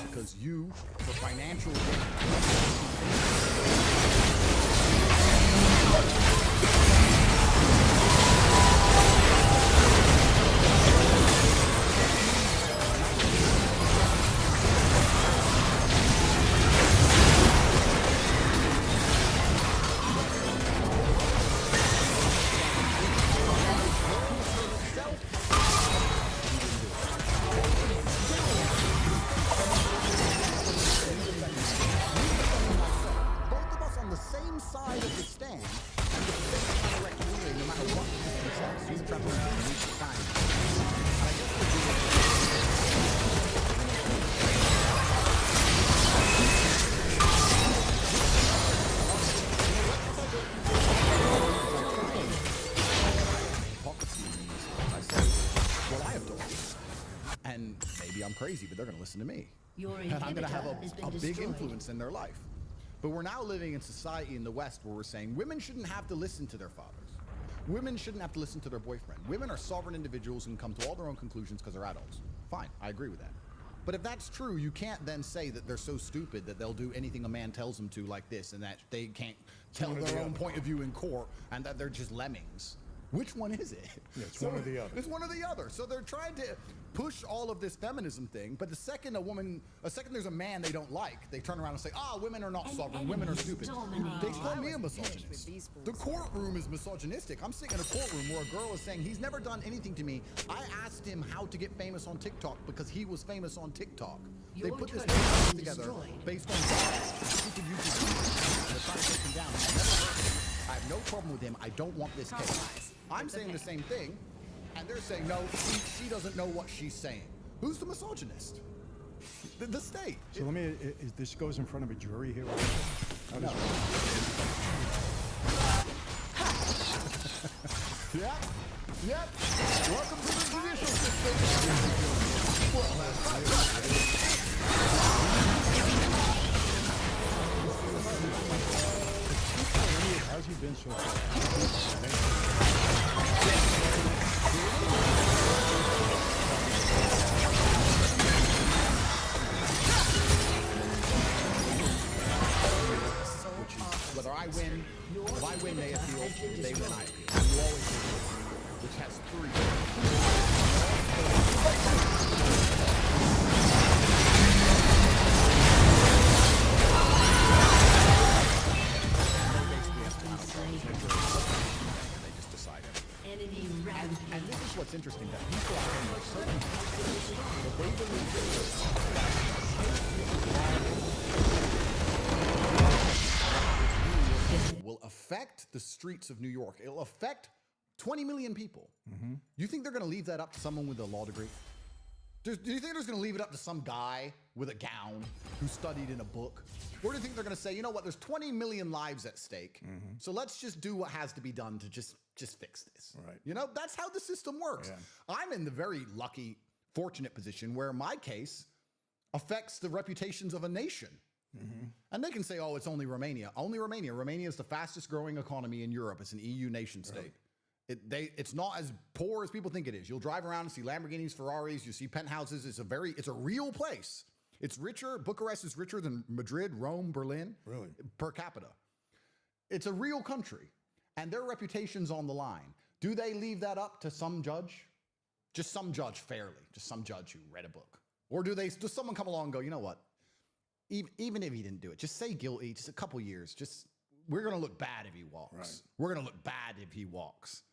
Because you, for financial gain, crazy, but they're going to listen to me. And I'm going to have a big influence in their life. But we're now living in society in the West where we're saying women shouldn't have to listen to their fathers. Women shouldn't have to listen to their boyfriend. Women are sovereign individuals who can come to all their own conclusions because they're adults. Fine, I agree with that. But if that's true, you can't then say that they're so stupid that they'll do anything a man tells them to like this and that they can't tell their own point of view in court and that they're just lemmings. Which one is it? Yeah, it's one or the other. It's one or the other. So they're trying to push all of this feminism thing, but the second there's a man they don't like, they turn around and say, women are not sovereign, women are stupid. They call me a misogynist. The courtroom is misogynistic. I'm sitting in a courtroom where a girl is saying, he's never done anything to me. I asked him how to get famous on TikTok because he was famous on TikTok. They put this together based on stupid YouTube videos. They're trying to take him down. I have no problem with him. I don't want this case. I'm saying the same thing, and they're saying, no, she doesn't know what she's saying. Who's the misogynist? The state. So let me, this goes in front of a jury here? How does Yep. Welcome to the judicial system. How's he been so far? Whether I win, if I win, they appeal. If they win, I appeal. You always win, which has 3. They just decide everything. And this is what's interesting, that people are in certain that they believe will affect the streets of New York. It'll affect 20 million people. You think they're going to leave that up to someone with a law degree? Do you think they're just going to leave it up to some guy with a gown who studied in a book? Or do you think they're going to say, you know what, there's 20 million lives at stake, so let's just do what has to be done to just fix this. Right. You know, that's how the system works. Yeah. I'm in the very lucky, fortunate position where my case affects the reputations of a nation. And they can say, oh, it's only Romania. Only Romania. Romania is the fastest growing economy in Europe. It's an EU nation state. It's not as poor as people think it is. You'll drive around and see Lamborghinis, Ferraris, you see penthouses. It's a real place. It's richer. Bucharest is richer than Madrid, Rome, Berlin. Really? Per capita. It's a real country. And their reputation's on the line. Do they leave that up to some judge? Just some judge fairly. Just some judge who read a book. Or does someone come along and go, you know what? Even if he didn't do it, just say guilty, just a couple years. We're going to look bad if he walks. Right. We're going to look bad if he walks.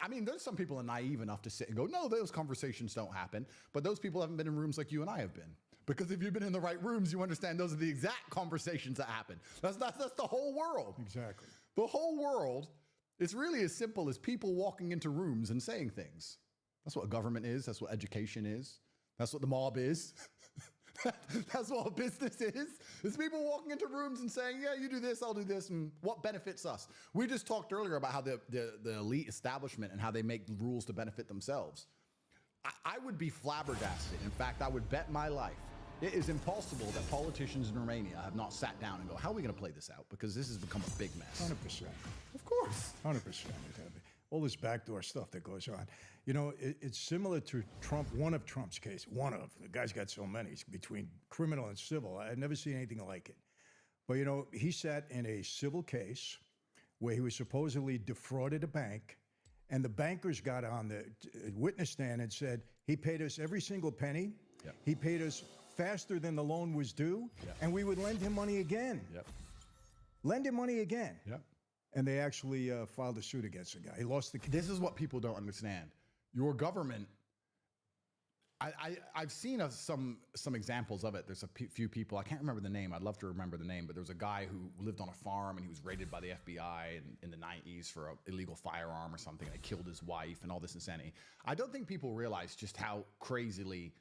I mean, there's some people are naive enough to sit and go, no, those conversations don't happen. But those people haven't been in rooms like you and I have been. Because if you've been in the right rooms, you understand those are the exact conversations that happen. That's the whole world. Exactly. The whole world is really as simple as people walking into rooms and saying things. That's what a government is. That's what education is. That's what the mob is. That's what a business is. It's people walking into rooms and saying, yeah, you do this, I'll do this, and what benefits us? We just talked earlier about how the elite establishment and how they make rules to benefit themselves. I would be flabbergasted. In fact, I would bet my life. It is impossible that politicians in Romania have not sat down and go, how are we going to play this out? Because this has become a big mess. 100%. Of course. 100%. All this backdoor stuff that goes on. You know, it's similar to Trump, one of Trump's case. The guy's got so many, between criminal and civil. I've never seen anything like it. But, you know, he sat in a civil case where he was supposedly defrauded a bank, and the bankers got on the witness stand and said, he paid us every single penny. Yep. He paid us faster than the loan was due, and we would lend him money again. Lend him money again. And they actually filed a suit against the guy. He lost the case. This is what people don't understand. Your government, I've seen some examples of it. There's a few people, I can't remember the name. I'd love to remember the name, but there was a guy who lived on a farm and he was raided by the FBI in the 90s for an illegal firearm or something. They killed his wife and all this insanity. I don't think people realize just how crazily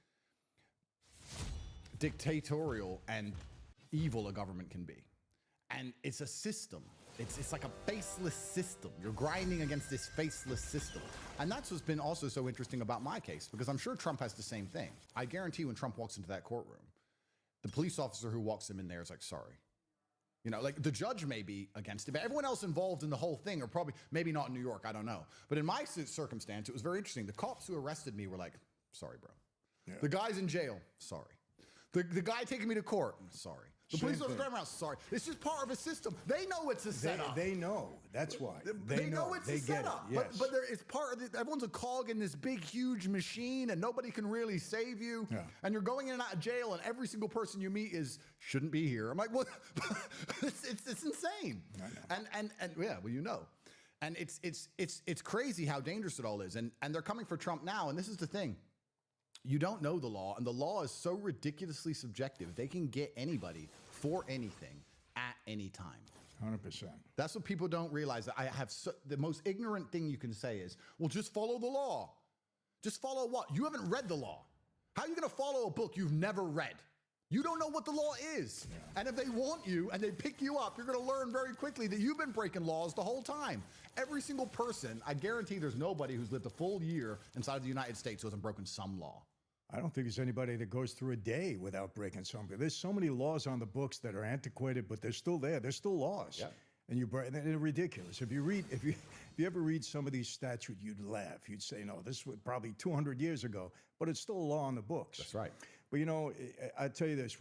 dictatorial and evil a government can be. And it's a system. It's like a faceless system. You're grinding against this faceless system. And that's what's been also so interesting about my case, because I'm sure Trump has the same thing. I guarantee when Trump walks into that courtroom, the police officer who walks him in there is like, sorry. You know, like the judge may be against it, but everyone else involved in the whole thing are probably, maybe not in New York, I don't know. But in my circumstance, it was very interesting. The cops who arrested me were like, sorry, bro. The guy's in jail, sorry. The guy taking me to court, sorry. The police officers driving around, sorry. It's just part of a system. They know it's a setup. They know. That's why. They know it's a setup. Yes. But it's part of everyone's a cog in this big, huge machine, and nobody can really save you. Yeah. And you're going in and out of jail, and every single person you meet shouldn't be here. I'm like, what? it's insane. And yeah, well, you know. And it's crazy how dangerous it all is. And they're coming for Trump now. And this is the thing. You don't know the law, and the law is so ridiculously subjective. They can get anybody for anything at any time. 100%. That's what people don't realize. That the most ignorant thing you can say is, well, just follow the law. Just follow what? You haven't read the law. How are you going to follow a book you've never read? You don't know what the law is. Yeah. And if they want you and they pick you up, you're going to learn very quickly that you've been breaking laws the whole time. Every single person, I guarantee there's nobody who's lived a full year inside of the United States who hasn't broken some law. I don't think there's anybody that goes through a day without breaking something. There's so many laws on the books that are antiquated, but they're still there. They're still laws. Yeah. And they're ridiculous. If you ever read some of these statutes, you'd laugh. You'd say, no, this was probably 200 years ago, but it's still a law on the books. That's right. But you know, I tell you this,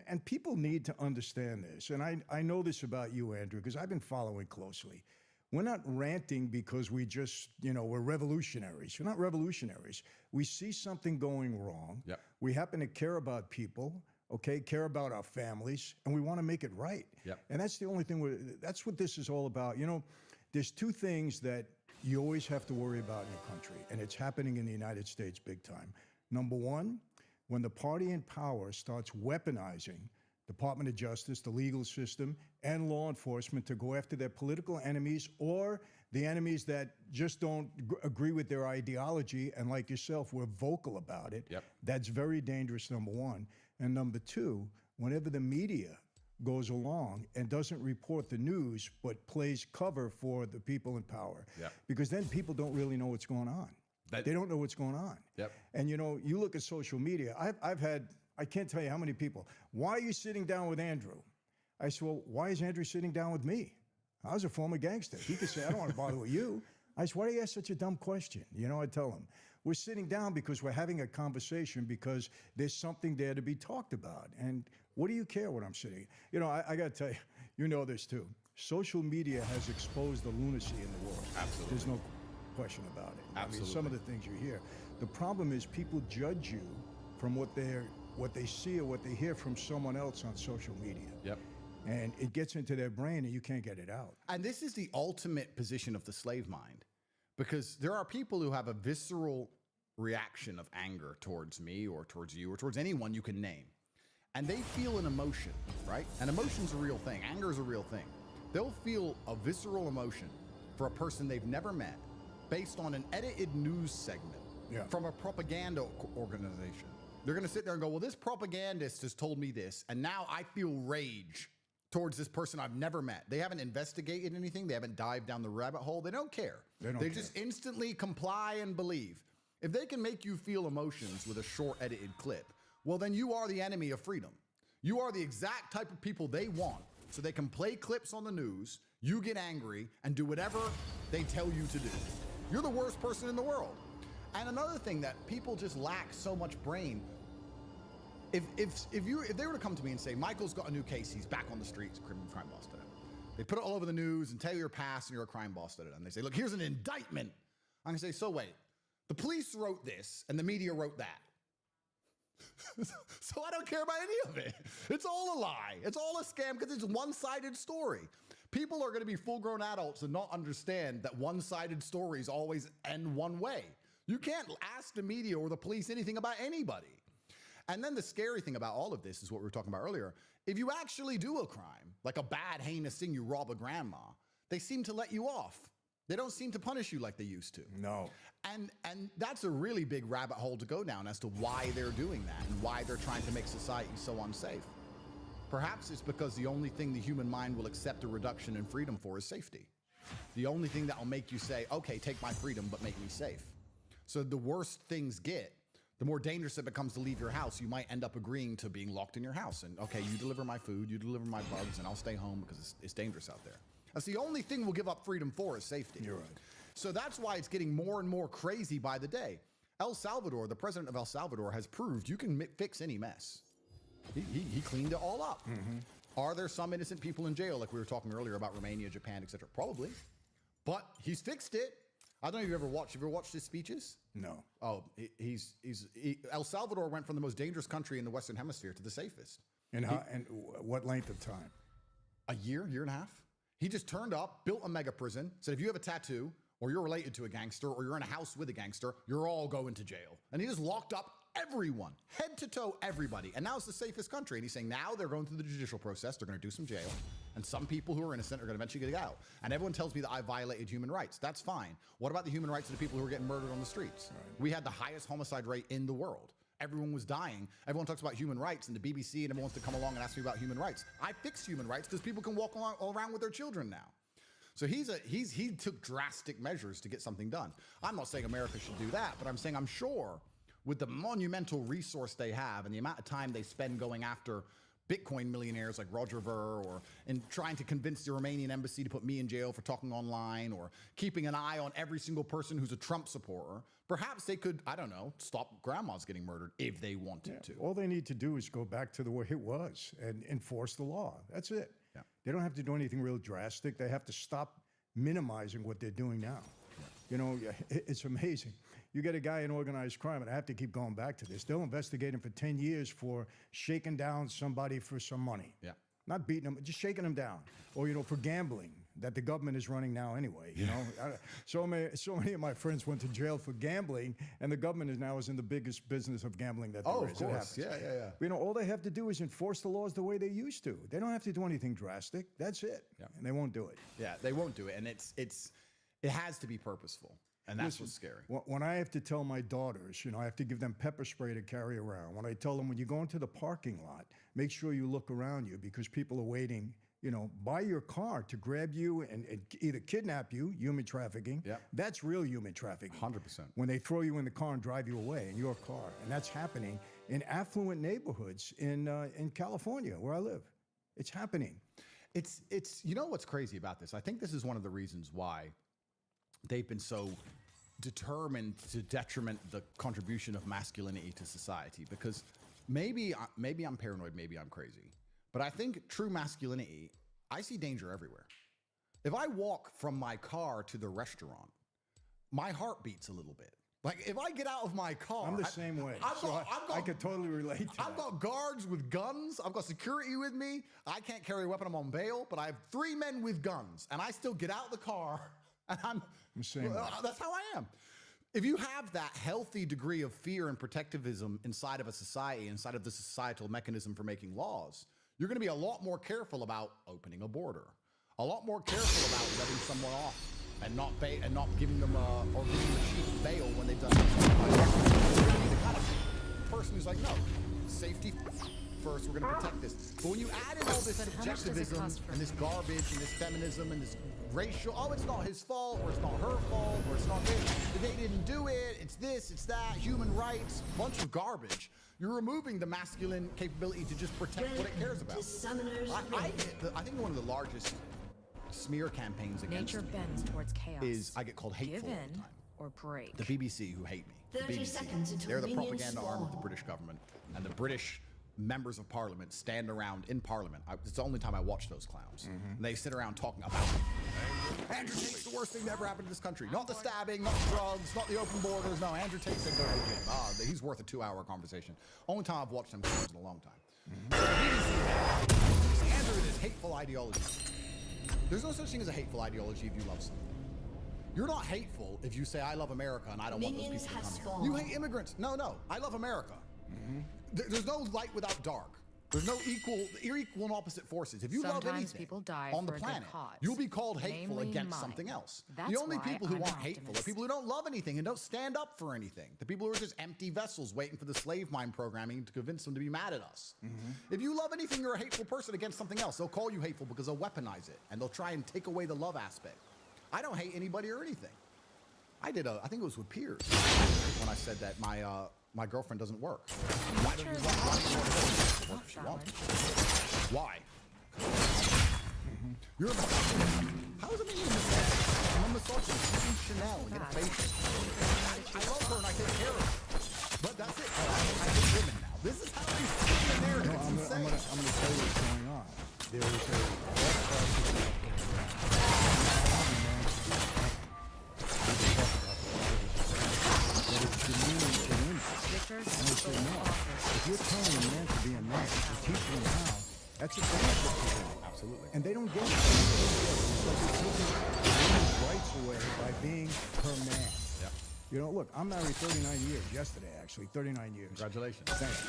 and people need to understand this, and I know this about you, Andrew, because I've been following closely. We're not ranting because we just, we're revolutionaries. We're not revolutionaries. We see something going wrong. Yep. We happen to care about people, okay, care about our families, and we want to make it right. Yep. And that's the only thing, that's what this is all about. There's two things that you always have to worry about in your country, and it's happening in the United States big time. Number one, when the party in power starts weaponizing Department of Justice, the legal system, and law enforcement to go after their political enemies or the enemies that just don't agree with their ideology, and like yourself, we're vocal about it. Yep. That's very dangerous, number one. And number two, whenever the media goes along and doesn't report the news but plays cover for the people in power, Yep. because then people don't really know what's going on. They don't know what's going on. Yep. And you look at social media. I've had, I can't tell you how many people, why are you sitting down with Andrew? I said, well, why is Andrew sitting down with me? I was a former gangster. He could say, I don't want to bother with you. I said, why do you ask such a dumb question? I tell him, we're sitting down because we're having a conversation because there's something there to be talked about. And what do you care what I'm sitting? I got to tell you, you know this too. Social media has exposed the lunacy in the world. Absolutely. There's no question about it. Absolutely. I mean, some of the things you hear. The problem is people judge you from what they see or what they hear from someone else on social media. Yep. And it gets into their brain and you can't get it out. And this is the ultimate position of the slave mind, because there are people who have a visceral reaction of anger towards me or towards you or towards anyone you can name. And they feel an emotion, right? And emotion's a real thing. Anger is a real thing. They'll feel a visceral emotion for a person they've never met based on an edited news segment from a propaganda organization. They're going to sit there and go, well, this propagandist has told me this, and now I feel rage towards this person I've never met. They haven't investigated anything. They haven't dived down the rabbit hole. They don't care. They just instantly comply and believe. If they can make you feel emotions with a short edited clip, well, then you are the enemy of freedom. You are the exact type of people they want, so they can play clips on the news, you get angry, and do whatever they tell you to do. You're the worst person in the world. And another thing that people just lack so much brain, if they were to come to me and say, Michael's got a new case, he's back on the streets, criminal crime boss, they put it all over the news and tell you your past and you're a crime boss, and they say, look, here's an indictment. I'm gonna say, so wait, the police wrote this and the media wrote that. So I don't care about any of it. It's all a lie. It's all a scam because it's a one-sided story. People are going to be full-grown adults and not understand that one-sided stories always end one way. You can't ask the media or the police anything about anybody. And then the scary thing about all of this is what we were talking about earlier. If you actually do a crime, like a bad, heinous thing, you rob a grandma, they seem to let you off. They don't seem to punish you like they used to. No. And that's a really big rabbit hole to go down as to why they're doing that and why they're trying to make society so unsafe. Perhaps it's because the only thing the human mind will accept a reduction in freedom for is safety. The only thing that will make you say, okay, take my freedom, but make me safe. So the worse things get, the more dangerous it becomes to leave your house. You might end up agreeing to being locked in your house. And okay, you deliver my food, you deliver my bugs, and I'll stay home because it's dangerous out there. That's the only thing we'll give up freedom for is safety. You're right. So that's why it's getting more and more crazy by the day. El Salvador, the president of El Salvador, has proved you can fix any mess. He cleaned it all up. Are there some innocent people in jail, like we were talking earlier about Romania, Japan, etc.? Probably, but he's fixed it. I don't know if you've ever watched. Have you ever watched his speeches? No. Oh, El Salvador went from the most dangerous country in the Western Hemisphere to the safest. And what length of time? A year and a half. He just turned up, built a mega prison, said if you have a tattoo, or you're related to a gangster, or you're in a house with a gangster, you're all going to jail. And he just locked up everyone, head to toe, everybody. And now it's the safest country. And he's saying now they're going through the judicial process. They're going to do some jail. And some people who are innocent are going to eventually get out. And everyone tells me that I violated human rights. That's fine. What about the human rights of the people who are getting murdered on the streets? Right. We had the highest homicide rate in the world. Everyone was dying. Everyone talks about human rights and the BBC and everyone wants to come along and ask me about human rights. I fixed human rights because people can walk around with their children now. So he took drastic measures to get something done. I'm not saying America should do that, but I'm saying I'm sure with the monumental resource they have and the amount of time they spend going after Bitcoin millionaires like Roger Ver, or in trying to convince the Romanian embassy to put me in jail for talking online, or keeping an eye on every single person who's a Trump supporter, perhaps they could, I don't know, stop grandmas getting murdered if they wanted to. All they need to do is go back to the way it was and enforce the law. That's it. Yeah. They don't have to do anything real drastic. They have to stop minimizing what they're doing now. You know, it's amazing. You get a guy in organized crime, and I have to keep going back to this. They'll investigate him for 10 years for shaking down somebody for some money. Yeah. Not beating them, just shaking them down. Or, you know, for gambling that the government is running now anyway, you know. So many of my friends went to jail for gambling, and the government is now in the biggest business of gambling that there is. Of course. Yeah. You know, all they have to do is enforce the laws the way they used to. They don't have to do anything drastic. That's it. Yeah. And they won't do it. Yeah, they won't do it. And it has to be purposeful. And that's what's scary. When I have to tell my daughters, you know, I have to give them pepper spray to carry around. When I tell them, when you go into the parking lot, make sure you look around you because people are waiting, you know, by your car to grab you and either kidnap you, human trafficking. Yeah. That's real human trafficking. 100%. When they throw you in the car and drive you away in your car. And that's happening in affluent neighborhoods in California, where I live. It's happening. It's you know what's crazy about this? I think this is one of the reasons why they've been so determined to detriment the contribution of masculinity to society, because maybe I'm paranoid, maybe I'm crazy, but I think true masculinity, I see danger everywhere. If I walk from my car to the restaurant, my heart beats a little bit. Like if I get out of my car, I'm the same way. I could totally relate to that. I've got guards with guns. I've got security with me. I can't carry a weapon. I'm on bail, but I have 3 men with guns, and I still get out of the car. And that's how I am. If you have that healthy degree of fear and protectivism inside of a society, inside of the societal mechanism for making laws, you're going to be a lot more careful about opening a border, a lot more careful about letting someone off and not giving them or giving them a cheap bail when they've done something. You're going to be the kind of person who's like, no, safety first, we're going to protect this. But when you add in all this subjectivism and this garbage and this feminism and this racial, oh, it's not his fault, or it's not her fault, or it's not this, they didn't do it, it's this, it's that, human rights, bunch of garbage. You're removing the masculine capability to just protect what it cares about. I think one of the largest smear campaigns against Nature bends towards chaos. is I get called hateful all the time. Or break. The BBC who hate me. The 30 BBC, seconds until they're the minions propaganda arm of the spawn. British government, and the British members of parliament stand around in parliament. It's the only time I watch those clowns. And they sit around talking about Andrew Tate's the worst thing that ever happened to this country. Not the stabbing, not the drugs, not the open borders. No, Andrew Tate said go to the gym. He's worth a 2-hour conversation. Only time I've watched them clowns in a long time. So the BBC, Andrew, this hateful ideology. There's no such thing as a hateful ideology if you love someone. You're not hateful if you say, I love America and I don't want those people to come here. You hate immigrants. No, I love America. There's no light without dark. There's no equal and opposite forces. If you Sometimes love anything people die on the for a good planet, cause, you'll be called hateful namely against mine. something else. That's The only why people who I'm aren't an hateful are optimist. people who don't love anything and don't stand up for anything. The people who are just empty vessels waiting for the slave mine programming to convince them to be mad at us. If you love anything, you're a hateful person against something else. They'll call you hateful because they'll weaponize it and they'll try and take away the love aspect. I don't hate anybody or anything. I think it was with Piers when I said that my girlfriend doesn't work. Why don't you want work if she wants? Why? You're a misogynist. How is it mean you're a misogynist? I'm a misogynist. I'm Chanel and get a facial. I love her and I take care of her. But that's it. I hate women now. This is how they spin the narrative. No, I'm gonna tell you what's going on. There is a if you're telling a man to be a man, you're teaching him how. That's a benefit to him. Absolutely. And they don't get it. It's like you're taking women's rights away by being her man. Yeah. You know, look, I'm married 39 years. Yesterday, actually, 39 years. Congratulations. Thank you.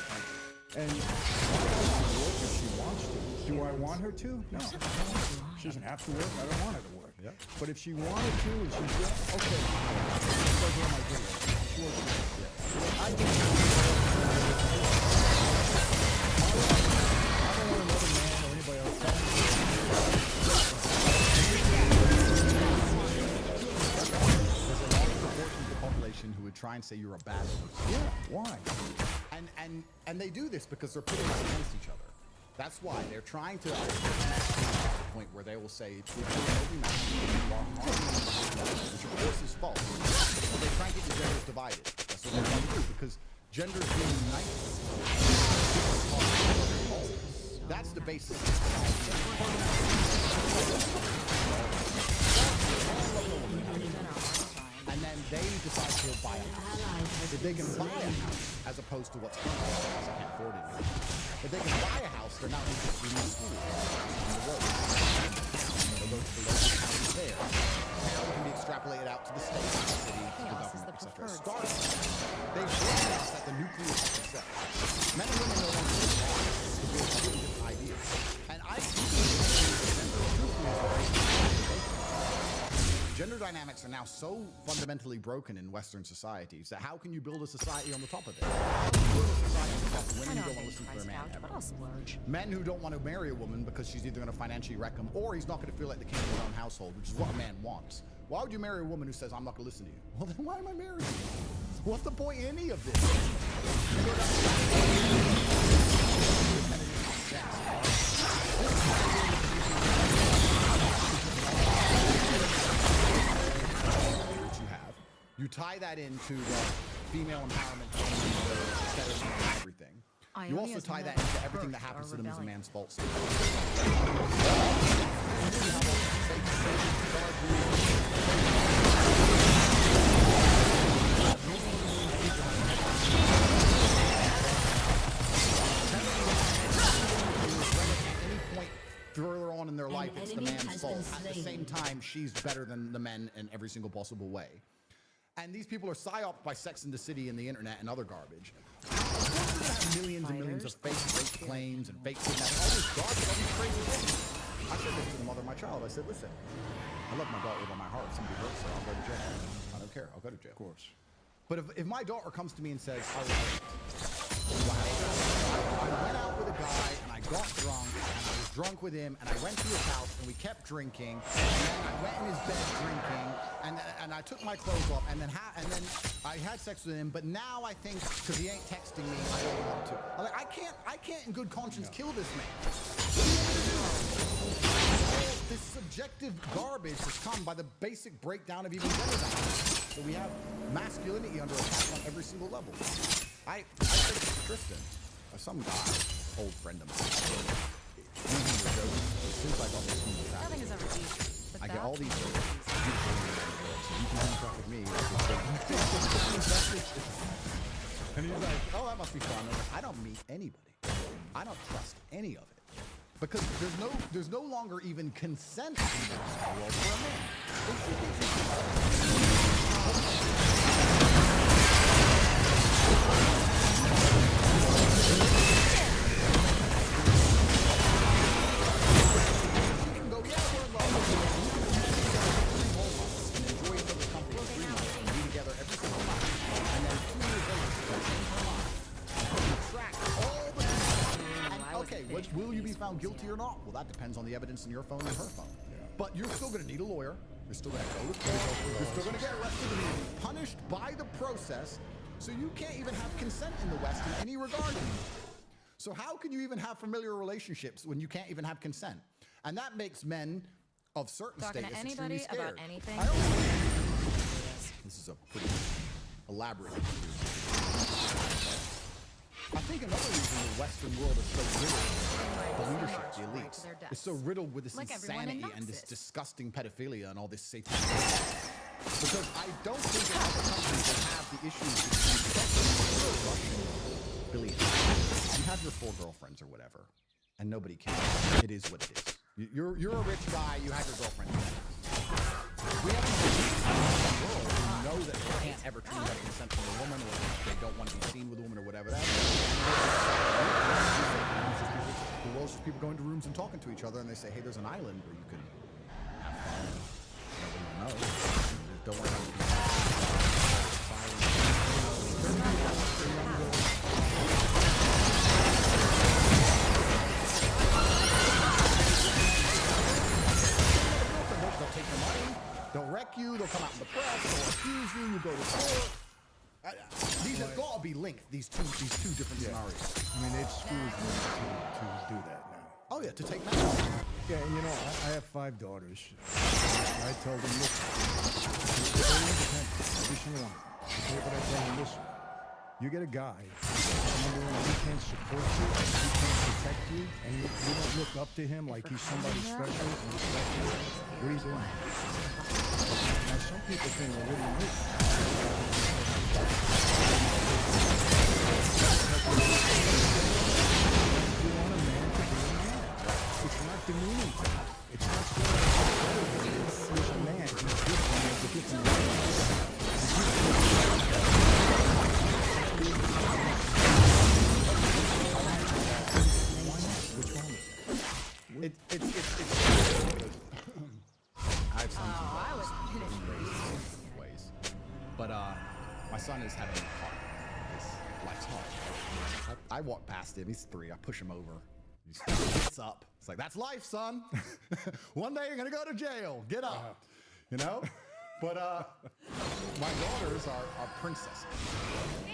And my wife can work if she wants to. Do I want her to? No. She doesn't have to work. I don't want her to work. Yeah. But if she wanted to and she's okay. That's what my deal is. She works for me. Yeah. I don't want another man or anybody else telling me. There's a large proportion of the population who would try and say you're a bad person. Yeah, why? And they do this because they're pitting us against each other. That's why they're trying to the point where they will say if you're every man, you are harming, which of course is false. But they try and get the genders divided. That's what they're trying to do because genders being united. That's the basis. And then they decide to buy a house. If they can buy a house, as opposed to what's currently because I can't afford it anymore. If they can buy a house, they're now interested in the schools and the roads. They'll go to the local county there. Now it can be extrapolated out to the state, to the city, to the government, etc. Start. They've realized that the nucleus is success. Men and women no longer need to build really good ideas. And I think gender dynamics are now so fundamentally broken in Western societies that how can you build a society on the top of it? How can you build a society on top of women who don't want to listen to their man ever? Men who don't want to marry a woman because she's either going to financially wreck him or he's not going to feel like the king of his own household, which is what a man wants. Why would you marry a woman who says, I'm not going to listen to you? Well, then why am I marrying you? What's the point in any of this? You tie that into the female empowerment and everything. You also tie that into everything that happens to them as a man's fault. Further on in their life, it's the man's fault. At the same time, she's better than the men in every single possible way. And these people are psyoped by Sex and the City and the internet and other garbage. Of course, we're going to have millions and millions of fake rape claims and fake kidnapping, all this garbage, all these crazy things. I said this to the mother of my child. I said, listen, I love my daughter with all my heart. If somebody hurts her, I'll go to jail. I don't care. I'll go to jail. Of course. But if my daughter comes to me and says, I went out with a guy and I got drunk and I was drunk with him and I went to his house and we kept drinking and then I went in his bed drinking and I took my clothes off and then I had sex with him, but now I think because he ain't texting me, I don't want to. I'm like, I can't in good conscience kill this man. This subjective garbage has come by the basic breakdown of even gender dynamics. So we have masculinity under attack on every single level. I think Tristan, some guy, old friend of mine, since I got this from the Nothing is ever easy. I get all these girls. You can hang with me. And he's like, oh, that must be fun. I don't meet anybody. I don't trust any of it. Because there's no longer even consent in the world for a man. You can go, yeah, we're in love. And enjoy each other's company for 3 months and be together every single month. And then 2 years later, change her mind. You track all the okay, will you be found guilty or not? Well, that depends on the evidence in your phone and her phone. Yeah. But you're still going to need a lawyer. You're still going to go to court. You're still going to get arrested and be punished by the process. So you can't even have consent in the West in any regard anymore. So how can you even have familiar relationships when you can't even have consent? And that makes men of certain status extremely scared. About anything? This is a pretty elaborate. I think another reason the Western world is so riddled, the leadership, the elites, is so riddled with this Like everyone in insanity and this Noxus. disgusting pedophilia and all this satanic. Because I don't think in other countries they have the issues with Russian billionaires. You have your 4 girlfriends or whatever, and nobody cares. It is what it is. You're a rich guy, you have your girlfriend. We have a world who know that they can't ever truly have consent from a woman, or they don't want to be seen with a woman or whatever that is. The world's just people going to rooms and talking to each other, and they say, hey, there's an island where you can have fun. Nobody will know. Don't worry about it. They'll take your money, they'll wreck you, they'll come out in the press, they'll accuse you, you go to court. These have got to be linked, these two different scenarios. I mean, they've schooled me to do that now. Oh yeah, to take that. Yeah, and you know, I have 5 daughters. I tell them, listen, you're very independent, every single one. Okay, but I tell them, listen, you get a guy, number one, he can't support you, he can't protect you, and you don't look up to him like he's somebody special and respect you. What are you doing? Now, some people think they're really rich. You want a man to be a man. It's not demeaning to him. It's not so he's a man. He's different. He's a different man. What's wrong with it? It's I have sons and daughters in ways. But my son is having a car. Life's hard. I walk past him. He's 3. I push him over. He gets up. It's like, that's life, son. One day you're gonna go to jail. Get up. You know? But my daughters are princesses.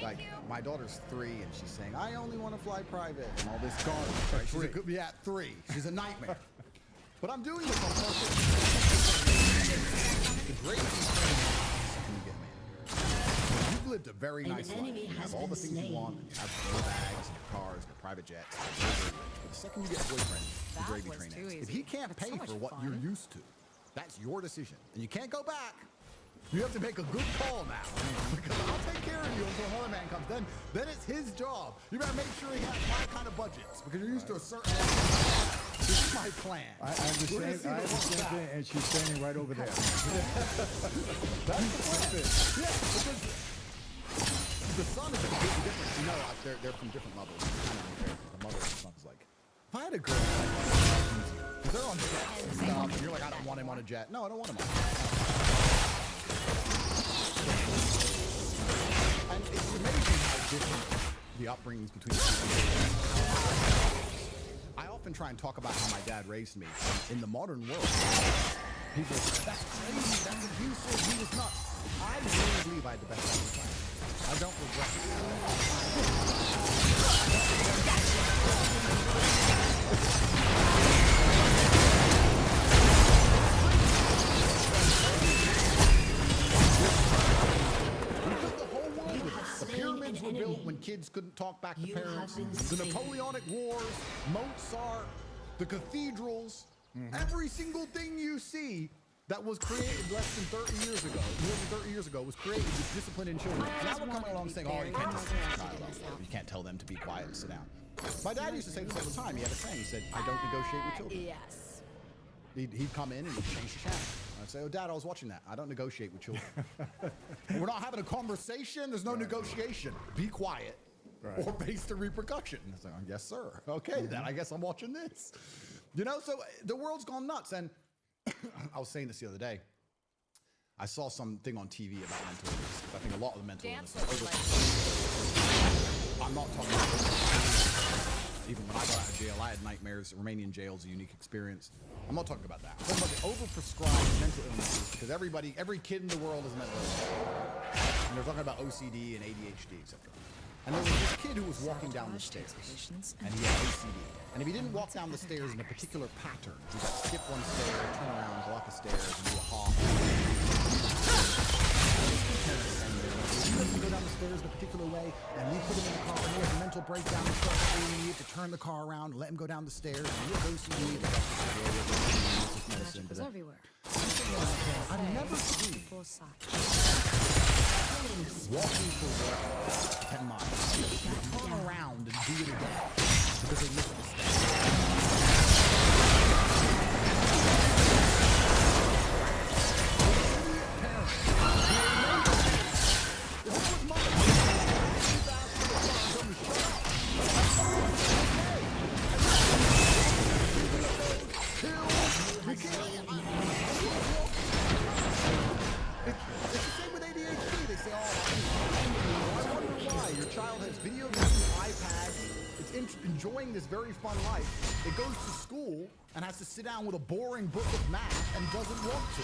Like my daughter's 3 and she's saying, I only want to fly private and all this garbage. Right? She's a good, yeah, 3. She's a nightmare. But I'm doing this on purpose. The greatest thing you can get, man. You've lived a very nice life. You have all the things you want. You have your bags, your cars, your private jets. But the second you get a boyfriend, the gravy train ends. If he can't pay for what you're used to, that's your decision. And you can't go back. You have to make a good call now. Because I'll take care of you until another man comes. Then it's his job. You better make sure he has my kind of budgets. Because you're used to a certain level. This is my plan. I understand. I understand, and she's standing right over there. That's the plan. Yeah, because the son is completely different. You know, they're from different mothers. Kind of unfair. The mother and the son is like, if I had a girl, because they're on jets and stuff, and you're like, I don't want him on a jet. No, I don't want him on a jet. And it's amazing how different the upbringings between the two. I often try and talk about how my dad raised me. In the modern world, people say, that's crazy, that's abusive, he was nuts. I really believe I had the best dad in the planet. I don't regret The pyramids were built when kids couldn't talk back to parents. The Napoleonic Wars, Mozart, the cathedrals, every single thing you see that was created less than 30 years ago, more than 30 years ago, was created with discipline in children. And now we're coming along saying, oh, you can't discipline a child. You can't tell them to be quiet and sit down. My dad used to say this all the time. He had a saying. He said, I don't negotiate with children. Yes. He'd come in and he'd change the channel. I'd say, oh, Dad, I was watching that. I don't negotiate with children. We're not having a conversation. There's no negotiation. Be quiet or face the repercussion. I was like, oh, yes, sir. Okay, then I guess I'm watching this. You know, so the world's gone nuts. And I was saying this the other day. I saw something on TV about mental illness. I think a lot of the mental illness I'm not talking about even when I got out of jail, I had nightmares. Romanian jail is a unique experience. I'm not talking about that. I'm talking about the overprescribed mental illnesses because every kid in the world is mental illness. And they're talking about OCD and ADHD, etc. And there was this kid who was walking down the stairs, and he had OCD. And if he didn't walk down the stairs in a particular pattern, he would skip one stair, turn around, go up the stairs, and do a hop. parents saying that if he doesn't go down the stairs in a particular way, and we put him in the car, and he has a mental breakdown and starts screaming, you have to turn the car around, let him go down the stairs, and he'll go see me. Magic was everywhere. I've never seen walking for 10 miles, turn around and do it again because they missed the step. It's the same with ADHD. They say, oh, I wonder why. Your child has video games, iPads, it's enjoying this very fun life. It goes to school and has to sit down with a boring book of math and doesn't want to.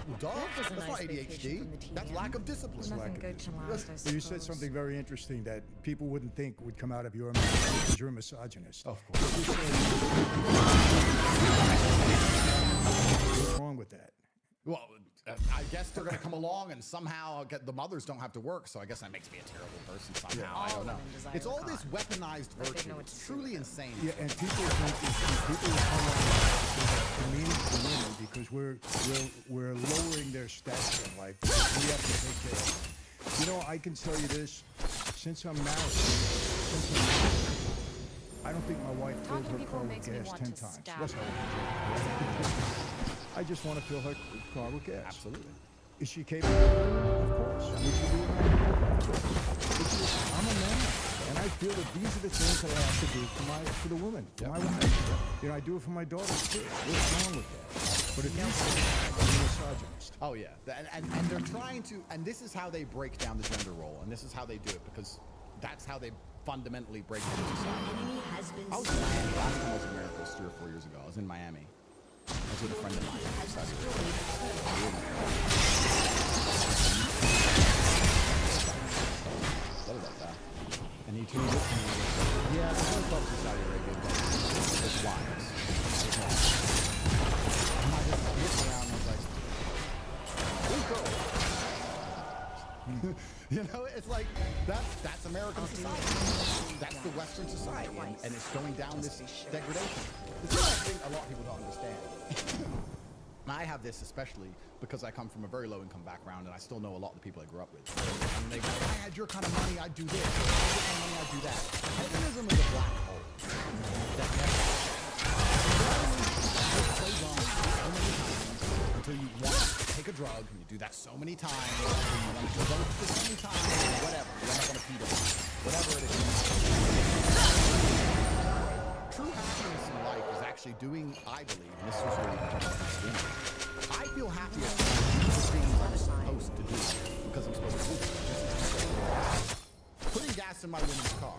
Well, duh. That's not ADHD. That's lack of discipline. Nothing good can last, I suppose. You said something very interesting that people wouldn't think would come out of your mouth because you're a misogynist. Of course. What's wrong with that? Well, I guess they're going to come along and somehow get, the mothers don't have to work, so I guess that makes me a terrible person somehow. I don't know. It's all this weaponized virtue. It's truly insane. Yeah, and people think people will come on demeaning to women because we're lowering their stature in life. We have to take care of them. You know, I can tell you this: since I'm married, I don't think my wife filled her car with gas 10 times. Yes, I just want to fill her car with gas. Absolutely. Is she capable? Of course. Would she do it? It's just, I'm a man, and I feel that these are the things that I have to do for the woman, for my wife. You know, I do it for my daughters too. What's wrong with that? But if you say I'm a misogynist. Oh yeah, and they're trying to, and this is how they break down the gender role, and this is how they do it because that's how they fundamentally break down society. I was in Miami last time I was in America was 3 or 4 years ago. I was in Miami. I was with a friend of mine. What about that? And he tuned it to me and he goes, yeah, there's no clubs in Saudi Arabia, but it's wives. And I just looked around and was like, these girls. You know, it's like, that's American society. That's the Western society. And it's going down this degradation. It's something a lot of people don't understand. And I have this especially because I come from a very low income background and I still know a lot of the people I grew up with. And they go, if I had your kind of money, I'd do this. If I had your kind of money, I'd do that. Feminism is a black hole that never plays on so many times until you want to take a drug and you do that so many times until you want to vote for so many times or whatever. You end up on a pedo. Whatever it is. True happiness in life is actually doing, I believe, and this is really important. I feel happier doing the things I'm supposed to do because I'm supposed to do them. Putting gas in my woman's car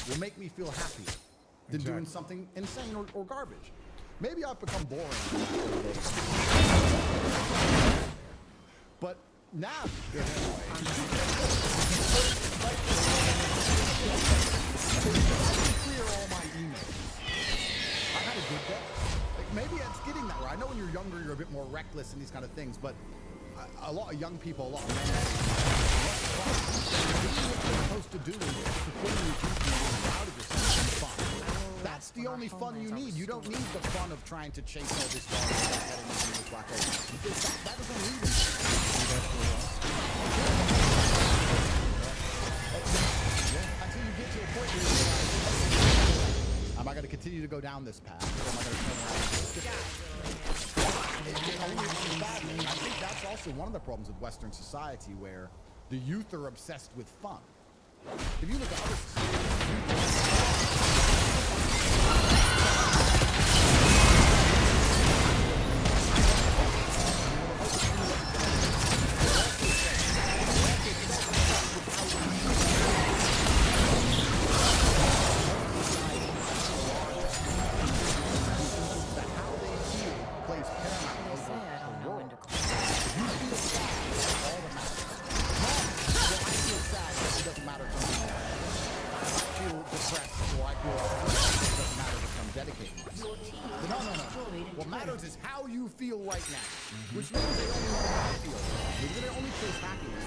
will make me feel happier than doing something insane or garbage. Maybe I've become boring. But now, clear all my emails. I had a good day. Like maybe it's getting that right. I know when you're younger, you're a bit more reckless in these kind of things, but a lot of young people, a lot of men, what you're supposed to do is fulfilling your duty and out of yourself and fun. That's the only fun you need. You don't need the fun of trying to chase all this dog and getting into this black hole. That doesn't lead you. Until you get to a point where you realize, am I going to continue to go down this path, or am I going to turn around and skip it? I think that's also one of the problems with Western society, where the youth are obsessed with fun. If you look at other societies, dedicating myself. No. What matters is how you feel right now, which means they only want to happy. Maybe they only chase happiness.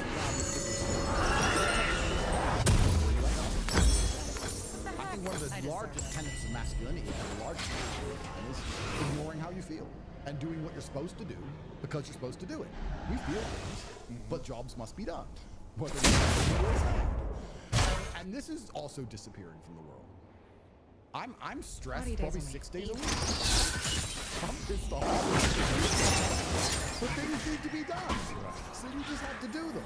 I think one of the largest tenets of masculinity, the largest is ignoring how you feel and doing what you're supposed to do because you're supposed to do it. We feel things, but jobs must be done. Whether we like it or not. And this is also disappearing from the world. I'm stressed probably 6 days a week. I'm pissed off. But things need to be done. So you just have to do them.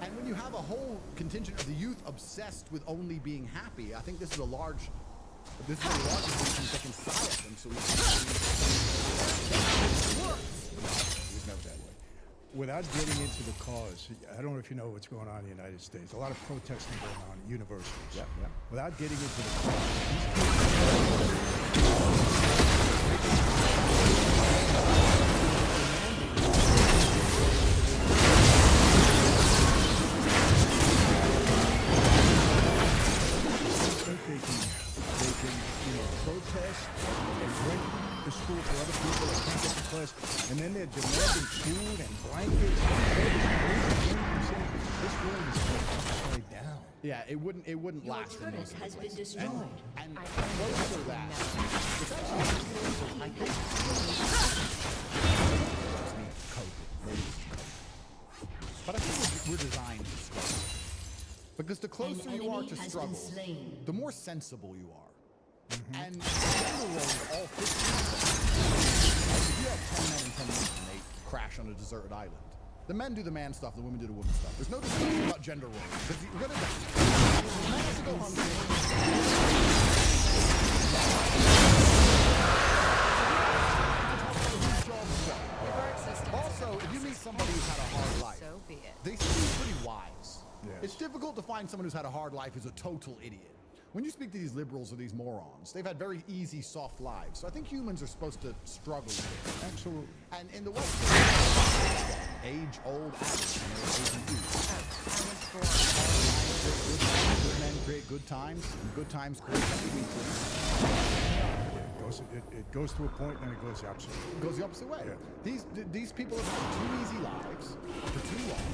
And when you have a whole contingent of the youth obsessed with only being happy, I think this is a large reason that can silence them so we can there's no that way. Without getting into the cause, I don't know if you know what's going on in the United States. A lot of protesting going on at universities. Yeah. Without getting into the cause, they can protest and rent the school for other people that can't get to class, and then they're demanding food and blankets. This world is upside down. Yeah, it wouldn't last in those has been places. destroyed. And close to that, it's actually, I think, maybe it's COVID. But I think we're designed to struggle. Because the closer you are to struggle, the more sensible you are. And in general, all 50, if you have 10 men and 10 women and they crash on a deserted island, the men do the man stuff, the women do the woman stuff. There's no discussion about gender roles. Because you're gonna die. The man has to go hungry. Also, if you meet somebody who's had a hard life, So be it. they seem pretty wise. Yes. It's difficult to find someone who's had a hard life who's a total idiot. When you speak to these liberals or these morons, they've had very easy, soft lives. So I think humans are supposed to struggle with it. Absolutely. And in the West, age-old adage, good men create good times, and good times create weakness. It goes to a point and then it goes the opposite. It goes the opposite way. Yeah. These people have had too easy lives for too long,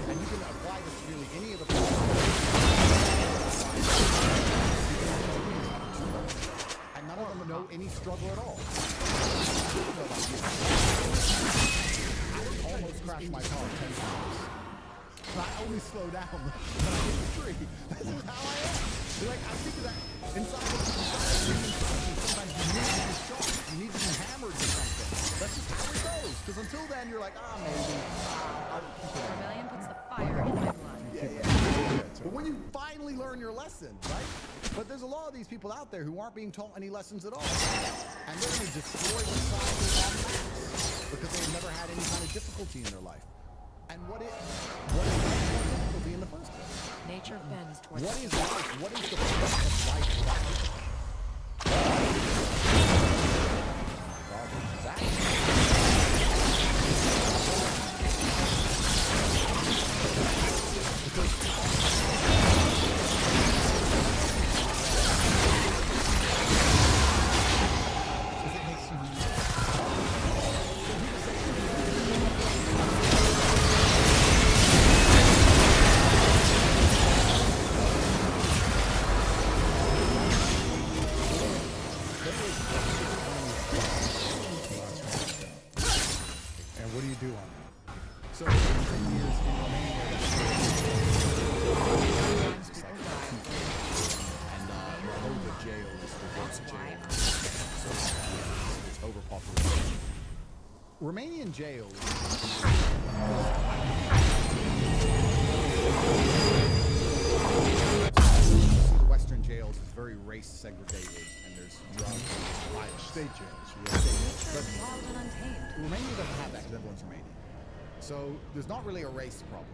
and you can apply this to really any of the problems. And none of them know any struggle at all. I almost crashed my car 10 times. But I only slow down when I hit the tree. This is how I am. Like, I think that inside of sometimes you need to be shot. You need to be hammered or something. That's just how it goes. Because until then, you're like, maybe. Rebellion puts the fire in my blood. Yeah. But when you finally learn your lesson, right? But there's a lot of these people out there who aren't being taught any lessons at all. And they're going to destroy society en masse because they've never had any kind of difficulty in their life. And what is difficulty in the first place? Nature bends towards What is life? What is the purpose of life without it? And what do you do on that? So, for years in Romania, and Lahova jail is the worst jail. So, it's overpopulated. Romanian jails. The Western jails is very race segregated, and there's drugs, violence. State jails. wild and untamed. Romania doesn't have that because everyone's Romanian. So there's not really a race problem.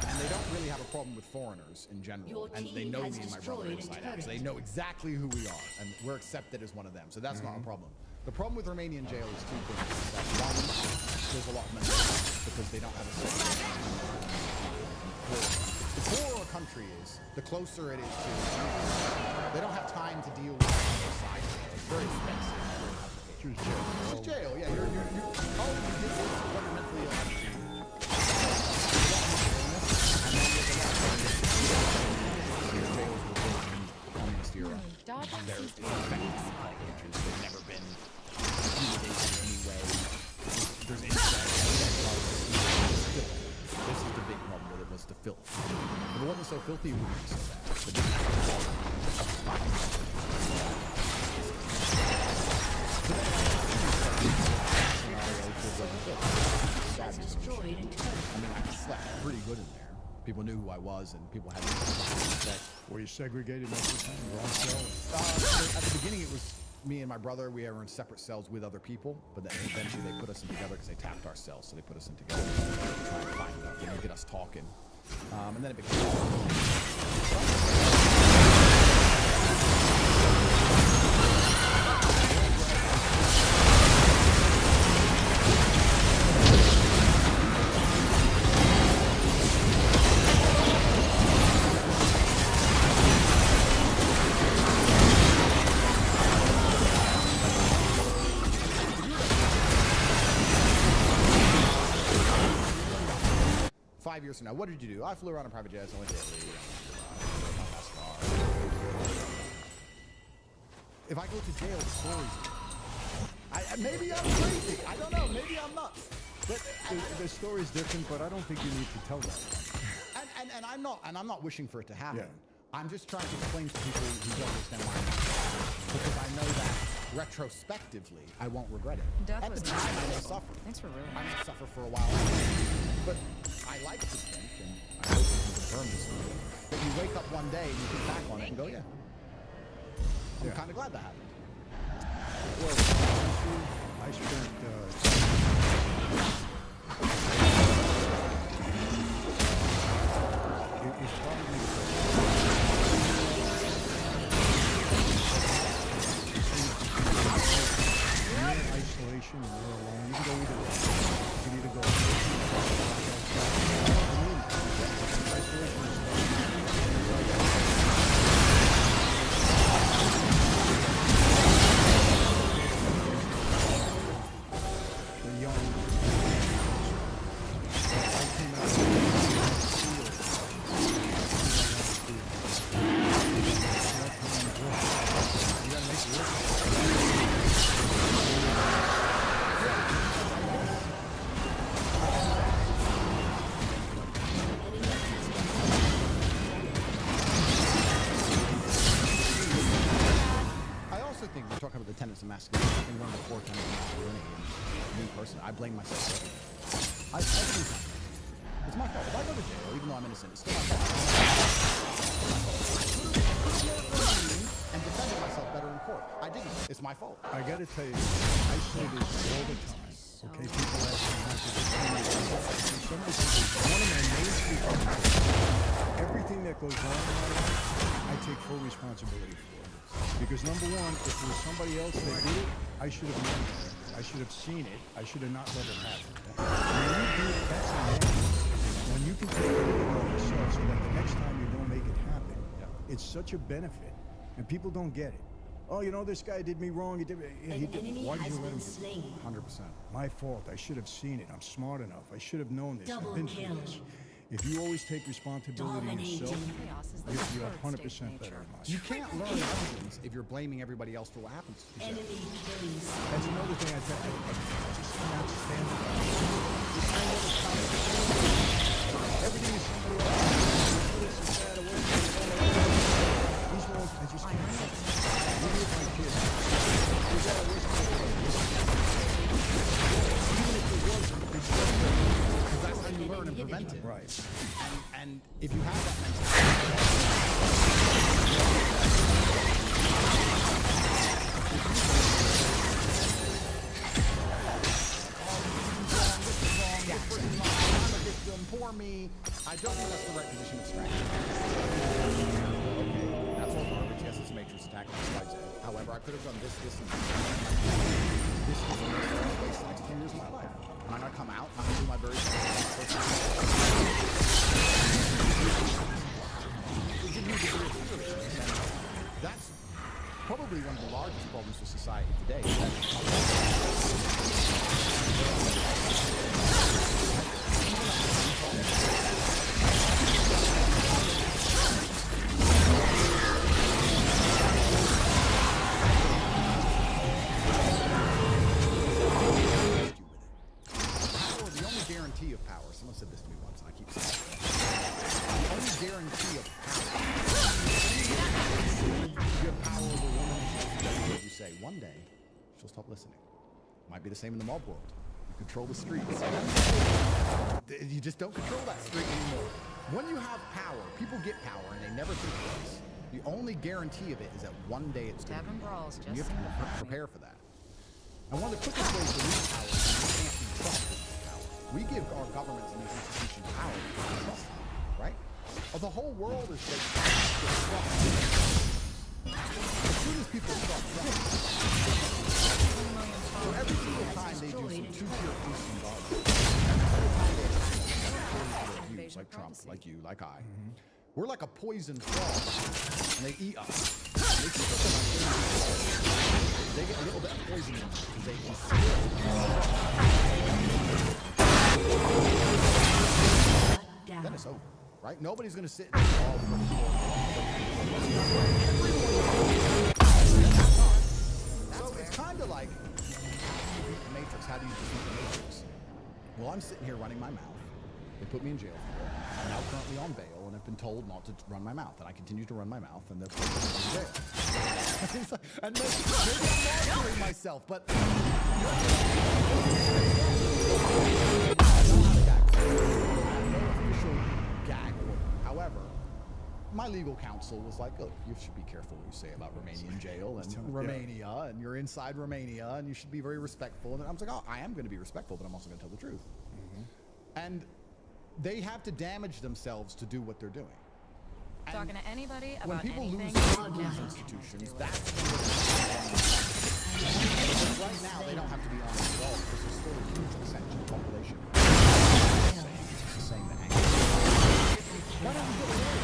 And they don't really have a problem with foreigners in general. And they know me and my brother inside out. So they know exactly who we are. And we're accepted as one of them. So that's not a problem. The problem with Romanian jail is two things. That one, there's a lot of mental health because they don't have a system. The poorer a country is, the closer it is to, they don't have time to deal with society. It's very expensive. just jail. Just jail, yeah. You're oh, you did this fundamentally communist era. There's effective they've never been intimidated in any way. There's this is the big problem with it, was the filth. If it wasn't so filthy, it wouldn't be so bad. But this Destroyed. I mean, I slept pretty good in there. People knew who I was, and people had respect. Were you segregated most of the time? Your own cell? So at the beginning, it was me and my brother. We were in separate cells with other people, but then eventually they put us in together because they tapped our cells, so they put us in together to try and find out, get us talking. And then it became. 5 years from now, what did you do? I flew around in private jets. I went to Italy. If I go to jail, the stories. Maybe I'm crazy. I don't know. Maybe I'm nuts. But the story's different, but I don't think you need to tell that. And I'm not wishing for it to happen. Yeah. I'm just trying to explain to people who don't understand why I'm not, because I know that retrospectively I won't regret it. At the time, I may suffer. Thanks for ruining I may suffer for a while, but I like to think, and I hope you can confirm this, that you wake up one day and you think back on it and go, yeah, I'm kind of glad that happened. Well, honestly, I spent it's probably you're in isolation and you're alone. You can go either way. You can either go isolation is masculinity. I think one of the core tenets of masculinity, and me personally, I blame myself for it. It's my fault. If I go to jail, even though I'm innocent, it's still my fault. And defending myself better in court. I didn't. It's my fault. I gotta tell you, I say this all the time. Okay, people ask me how to defend one of my main features, everything that goes on in my life, I take full responsibility for. Because number one, if it was somebody else that did it, I should have known it. I should have seen it. I should have not let it happen. When you do it, that's awareness. When you can take it on yourself so that the next time you don't make it happen, it's such a benefit. And people don't get it. Oh, you know, this guy did me wrong. He did. Why did you let him do it? 100%. My fault. I should have seen it. I'm smart enough. I should have known this. I've been through this. If you always take responsibility yourself, you're 100% better in life. You can't learn lessons if you're blaming everybody else for what happens. That's another thing I just cannot stand it. Everything is somebody else. This is bad. These ones, I just can't stand it. Even with my kids. Even if it wasn't, it's just because that's how you learn and prevent it. Right. And if you have that mentality, I'm a victim, poor me. I don't think that's the right position of strategy. Okay, that's all garbage. Yes, it's a matrix attack. However, I could have done this, and this. This is the next 10 years of my life. And I'm going to come out, I'm going to do my very best. That's probably one of the largest problems with society today. she'll stop listening. Might be the same in the mob world. You control the streets. You just don't control that street anymore. When you have power, people get power and they never think twice. The only guarantee of it is that one day it's going to be Brawls and you just have to prepare for that. And one of the quickest ways to lose power is you can't be trusted with power. We give our governments and these institutions power because we trust them, right? Well, the whole world is based on trust. As soon as people start trusting, so every single time they do some two-tier boosting garbage, every like Trump, like you, like I, we're like a poison frog, and they eat us. They keep us in our they get a little bit of poison in them because they can then it's over, right? Nobody's going to sit in the wall. So it's kind of like the Matrix. How do you defeat the Matrix? Well, I'm sitting here running my mouth. They put me in jail for it. I'm now currently on bail and have been told not to run my mouth. And I continue to run my mouth and they'll put me in jail. And maybe I'm monitoring myself, but... I have no official gag order. However, my legal counsel was like, look, you should be careful what you say about Romanian jail and Romania, and you're inside Romania, and you should be very respectful. And I was like, oh, I am going to be respectful, but I'm also going to tell the truth. And they have to damage themselves to do what they're doing. And Talking to anybody when about people anything. lose institutions, that's when right now they don't have to be honest at all because there's still a huge percentage of the population saying the anger. Why don't we get away?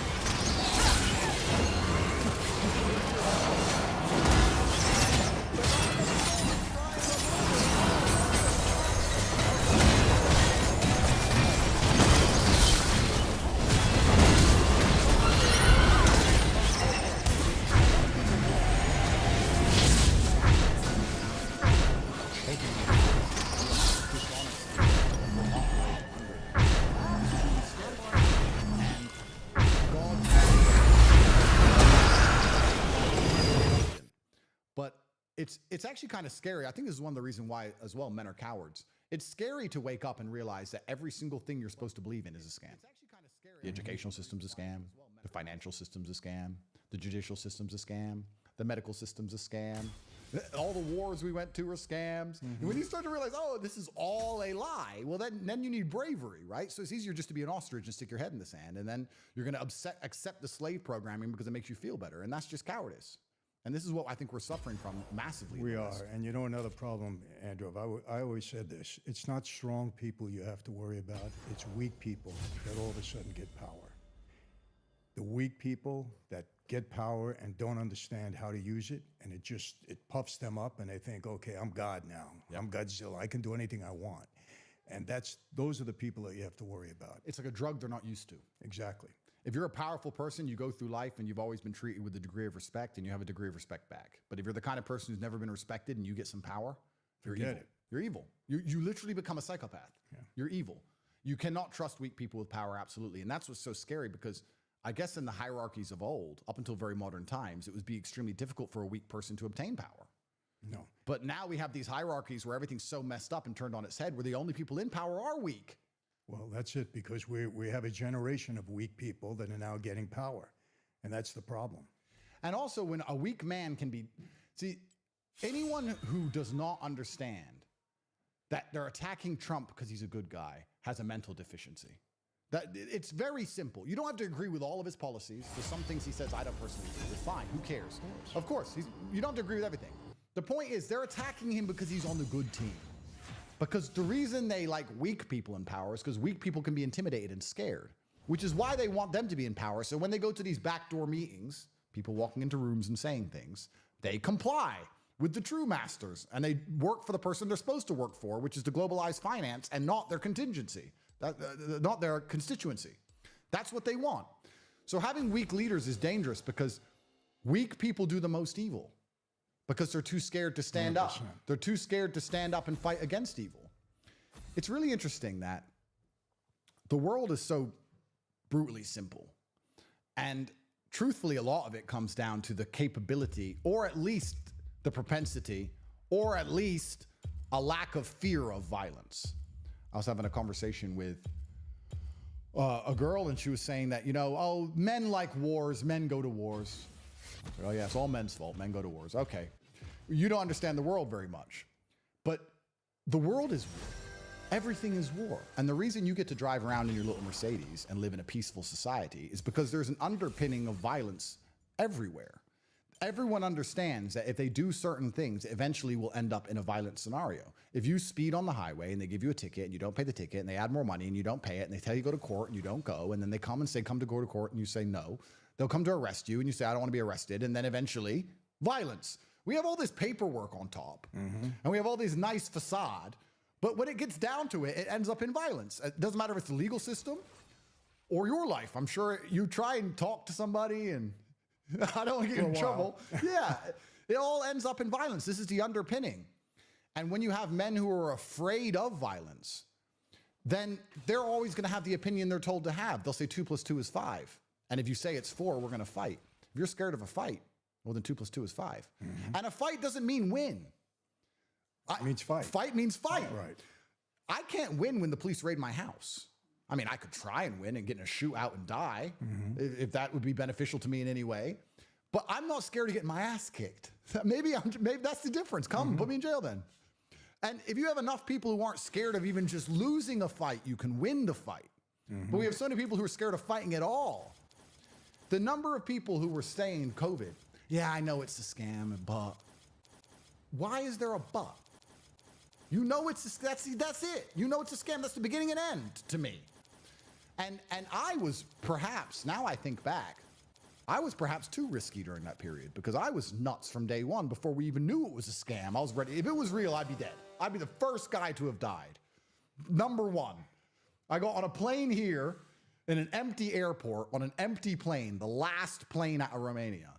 It's actually kind of scary. I think this is one of the reasons why, as well, men are cowards. It's scary to wake up and realize that every single thing you're supposed to believe in is a scam. It's actually kind of scary. The educational system's a scam. The financial system's a scam. The judicial system's a scam. The medical system's a scam. All the wars we went to are scams. And when you start to realize, oh, this is all a lie, well, then you need bravery, right? So it's easier just to be an ostrich and stick your head in the sand. And then you're going to accept the slave programming because it makes you feel better. And that's just cowardice. And this is what I think we're suffering from massively. We are. And you know another problem, Andrew, I always said this. It's not strong people you have to worry about. It's weak people that all of a sudden get power. The weak people that get power and don't understand how to use it, and it puffs them up and they think, okay, I'm God now. Yep. I'm Godzilla. I can do anything I want. And those are the people that you have to worry about. It's like a drug they're not used to. Exactly. If you're a powerful person, you go through life and you've always been treated with a degree of respect and you have a degree of respect back. But if you're the kind of person who's never been respected and you get some power, you're evil. You're evil. You literally become a psychopath. Yeah. You're evil. You cannot trust weak people with power, absolutely. And that's what's so scary because I guess in the hierarchies of old, up until very modern times, it would be extremely difficult for a weak person to obtain power. No. But now we have these hierarchies where everything's so messed up and turned on its head where the only people in power are weak. Well, that's it, because we have a generation of weak people that are now getting power, and that's the problem. And also when a weak man can be... See, anyone who does not understand that they're attacking Trump because he's a good guy has a mental deficiency. It's very simple. You don't have to agree with all of his policies. There's some things he says I don't personally agree with. Fine, who cares? Of course, you don't have to agree with everything. The point is they're attacking him because he's on the good team. Because the reason they like weak people in power is because weak people can be intimidated and scared, which is why they want them to be in power. So when they go to these backdoor meetings, people walking into rooms and saying things, they comply with the true masters and they work for the person they're supposed to work for, which is to globalize finance and not their contingency, not their constituency. That's what they want. So having weak leaders is dangerous because weak people do the most evil. Because they're too scared to stand 100%. Up. They're too scared to stand up and fight against evil. It's really interesting that the world is so brutally simple. And truthfully, a lot of it comes down to the capability, or at least the propensity, or at least a lack of fear of violence. I was having a conversation with a girl, and she was saying that, you know, oh, men like wars, men go to wars. Oh yeah, it's all men's fault, men go to wars. Okay, you don't understand the world very much, but the world is war. Everything is war. And the reason you get to drive around in your little Mercedes and live in a peaceful society is because there's an underpinning of violence everywhere. Everyone understands that if they do certain things, it eventually will end up in a violent scenario. If you speed on the highway and they give you a ticket and you don't pay the ticket and they add more money and you don't pay it and they tell you to go to court and you don't go, and then they come and say, come to go to court, and you say no, they'll come to arrest you and you say, I don't want to be arrested. And then eventually violence. We have all this paperwork on top and we have all these nice facade. But when it gets down to it, it ends up in violence. It doesn't matter if it's the legal system or your life. I'm sure you try and talk to somebody and I don't want to get in trouble. Yeah, it all ends up in violence. This is the underpinning. And when you have men who are afraid of violence, then they're always going to have the opinion they're told to have. They'll say 2 + 2 is 5. And if you say it's 4, we're going to fight. If you're scared of a fight, well, then 2 + 2 is 5. And a fight doesn't mean win. It means fight. Fight means fight. Right. I can't win when the police raid my house. I mean, I could try and win and get in a shootout and die if that would be beneficial to me in any way. But I'm not scared of getting my ass kicked. Maybe that's the difference. Come, put me in jail then. And if you have enough people who aren't scared of even just losing a fight, you can win the fight. But we have so many people who are scared of fighting at all. The number of people who were saying COVID, yeah, I know it's a scam, but why is there a but? You know that's it. You know it's a scam. That's the beginning and end to me. And I was perhaps, now I think back, I was perhaps too risky during that period because I was nuts from day one before we even knew it was a scam. I was ready. If it was real, I'd be dead. I'd be the first guy to have died. Number one, I got on a plane here in an empty airport on an empty plane, the last plane out of Romania,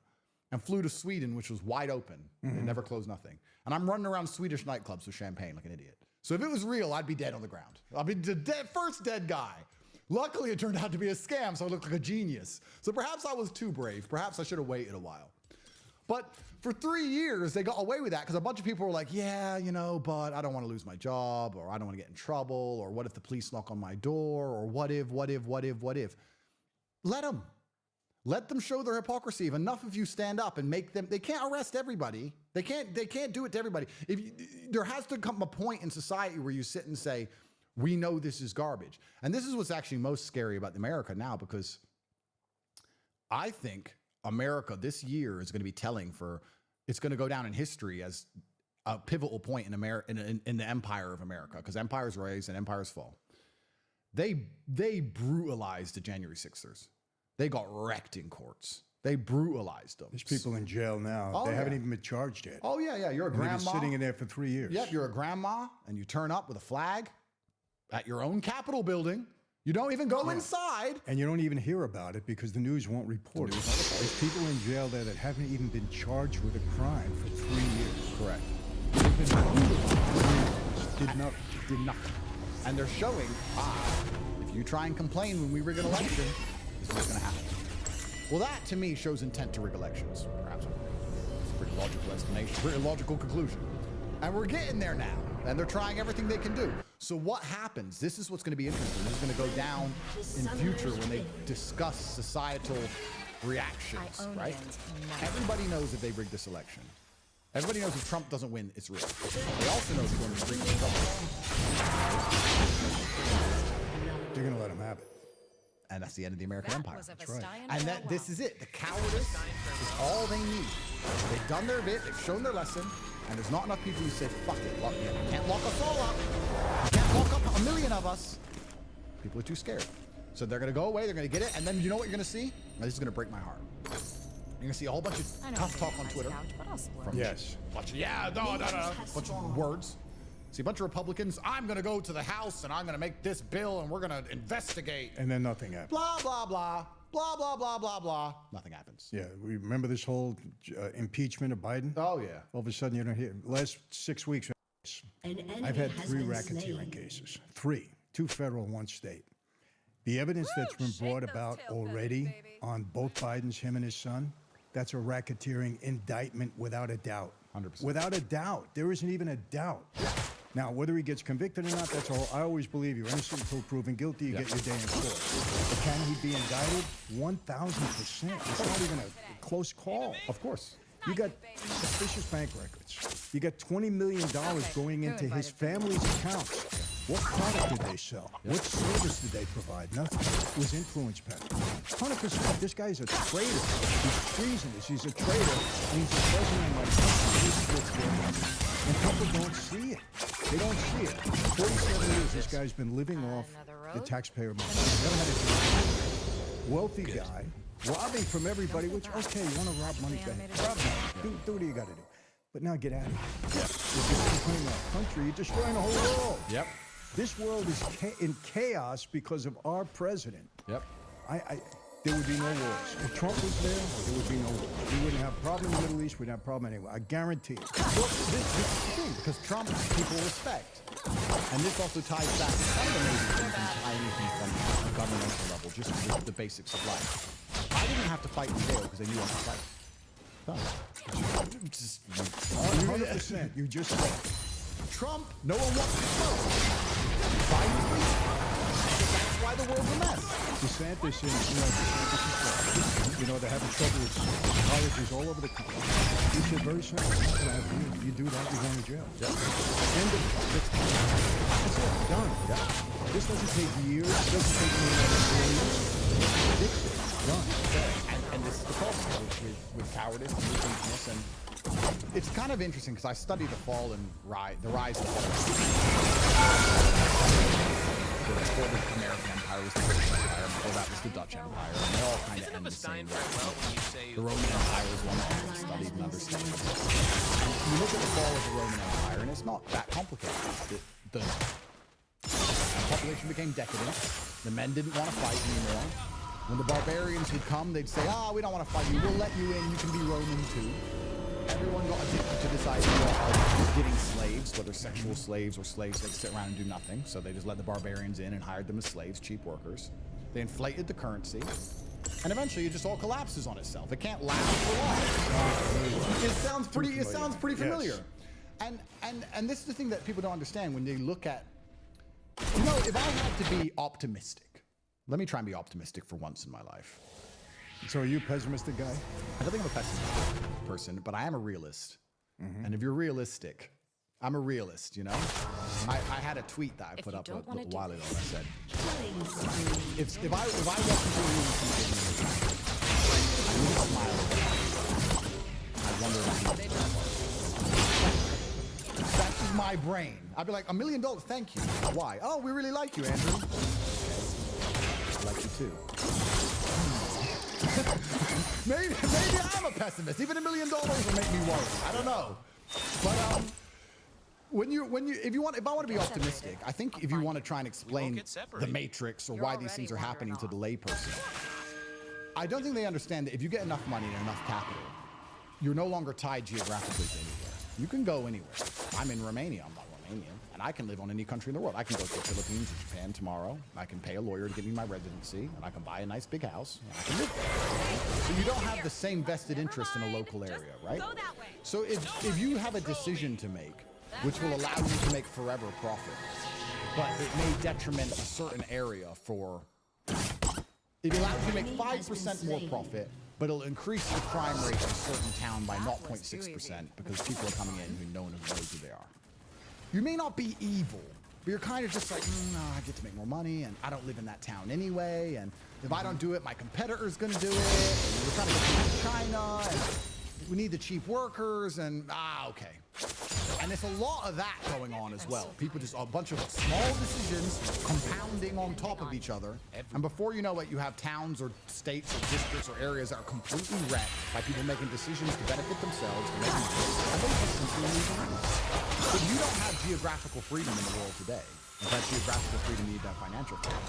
and flew to Sweden, which was wide open. They never closed nothing. And I'm running around Swedish nightclubs with champagne like an idiot. So if it was real, I'd be dead on the ground. I'd be the first dead guy. Luckily, it turned out to be a scam, so I looked like a genius. So perhaps I was too brave. Perhaps I should have waited a while. But for 3 years, they got away with that because a bunch of people were like, yeah, you know, but I don't want to lose my job, or I don't want to get in trouble, or what if the police knock on my door, or what if? Let them. Let them show their hypocrisy. If enough of you stand up and make them, they can't arrest everybody. They can't do it to everybody. There has to come a point in society where you sit and say, we know this is garbage. And this is what's actually most scary about America now, because I think America this year is going to be telling it's going to go down in history as a pivotal point in America, in the empire of America, because empires rise and empires fall. They brutalized the January 6ers. They got wrecked in courts. They brutalized them. There's people in jail now. Oh, they yeah. haven't even been charged yet. Oh, yeah. You're a They've been grandma. sitting in there for 3 years. Yep, you're a grandma, and you turn up with a flag at your own Capitol building. You don't even go inside. And you don't even hear about it because the news won't report it. There's people in jail there that haven't even been charged with a crime for 3 years. Correct. They've been brutalized. Did nothing. And they're showing, if you try and complain when we rig an election, this is what's going to happen. Well, that to me shows intent to rig elections. Perhaps it's a pretty logical explanation, pretty logical conclusion. And we're getting there now, and they're trying everything they can do. So what happens? This is what's going to be interesting. This is going to go down in future when they discuss societal reactions, right? Everybody knows if they rig this election. Everybody knows if Trump doesn't win, it's rigged. They also know they're going to bring trouble. They're going to let him have it. And that's the end of the American empire. That's right. And this is it. The cowardice is all they need. They've done their bit. They've shown their lesson. And there's not enough people who say, fuck it, lock me up. You can't lock us all up. You can't lock up 1 million of us. People are too scared. So they're going to go away. They're going to get it. And then you know what you're going to see? Now, this is going to break my heart. You're going to see a whole bunch of tough talk on Twitter. Yes. Bunch of words. See a bunch of Republicans, I'm going to go to the House and I'm going to make this bill and we're going to investigate. And then nothing happens. Blah, blah, blah. Blah, blah, blah, blah, blah. Nothing happens. Yeah, we remember this whole impeachment of Biden? Oh, yeah. All of a sudden, you don't hear. Last 6 weeks, I've had 3 racketeering cases. 3. 2 federal, 1 state. The evidence that's been brought about already on both Bidens, him and his son, that's a racketeering indictment without a doubt. 100%. Without a doubt. There isn't even a doubt. Now, whether he gets convicted or not, that's all. I always believe you're innocent until proven guilty. You get your day in court. But can he be indicted? 1,000%. It's not even a close call. Of course. You got suspicious bank records. You got $20 million going into his family's accounts. What product did they sell? What service did they provide? Nothing. It was influence peddling. 100%. This guy's a traitor. He's treasonous. He's a traitor. And he's the president of my country. This is what's going on. And people don't see it. They don't see it. 47 years this guy's been living off the taxpayer money. Never had a job. Wealthy guy. Robbing from everybody, which, okay, you want to rob money, go ahead. Rob money. Do what you got to do. But now get out of here. If you're destroying our country, you're destroying the whole world. Yep. This world is in chaos because of our president. Yep. There would be no wars. If Trump was there would be no wars. We wouldn't have a problem in the Middle East. We'd have a problem anywhere. I guarantee it. Well, this is the thing, because Trump, people respect. And this also ties back to kind of amazing things and tie anything from the governmental level, just the basics of life. I didn't have to fight in jail because they knew I could fight. Done. 100%. You just said. Trump, no one wants to smoke. That's why the world's a mess. DeSantis is, they're having trouble with colleges all over the country. He said very simple. It's not going to happen. You do that, you're going to jail. Yep. End of it. That's it. Done. Yep. This doesn't take years. It doesn't take years. Fix it. Done. And this is the problem with cowardice and weakness. And it's kind of interesting because I studied the fall and the rise of the American Empire was the British Empire, before that was the Dutch Empire, and they all kind of end the same way. The Roman Empire is one that I studied and understand. You look at the fall of the Roman Empire, and it's not that complicated. The population became decadent. The men didn't want to fight anymore. When the barbarians would come, they'd say, we don't want to fight you. We'll let you in. You can be Roman too. Everyone got addicted to this idea of getting slaves, whether sexual slaves or slaves that sit around and do nothing. So they just let the barbarians in and hired them as slaves, cheap workers. They inflated the currency. And eventually it just all collapses on itself. It can't last for long. It sounds pretty familiar. Yes. And this is the thing that people don't understand when they look at, if I had to be optimistic, let me try and be optimistic for once in my life. So are you a pessimistic guy? I don't think I'm a pessimistic person, but I am a realist. Mm-hmm. And if you're realistic, I'm a realist, I had a tweet that I put up a little while ago that said, if I walk into a room and I smile, I wonder if that's just my brain. I'd be like, $1 million, thank you. Why? Oh, we really like you, Andrew. Okay. I like you too. maybe I'm a pessimist. Even $1 million will make me worry. I don't know. But if I want to be optimistic, I think if you want to try and explain the Matrix or why these things are happening to the layperson, I don't think they understand that if you get enough money and enough capital, you're no longer tied geographically to anywhere. You can go anywhere. I'm in Romania. I'm not Romanian. And I can live on any country in the world. I can go to the Philippines or Japan tomorrow. I can pay a lawyer to give me my residency, and I can buy a nice big house, and I can live there. So you don't have the same vested interest in a local area, right? So if you have a decision to make, which will allow you to make forever profit, but it may detriment a certain area for... It allows you to make 5% more profit, but it'll increase the crime rate of a certain town by 0.6% because people are coming in who no one knows who they are. You may not be evil, but you're kind of just like, no, I get to make more money, and I don't live in that town anyway, and if I don't do it, my competitor's going to do it, and we're trying to get people to China, and we need the cheap workers, and okay. And there's a lot of that going on as well. People just, a bunch of small decisions compounding on top of each other, and before you know it, you have towns or states or districts or areas that are completely wrecked by people making decisions to benefit themselves, to make money, and they just simply lose money. But you don't have geographical freedom in the world today. If that's geographical freedom, you need that financial freedom.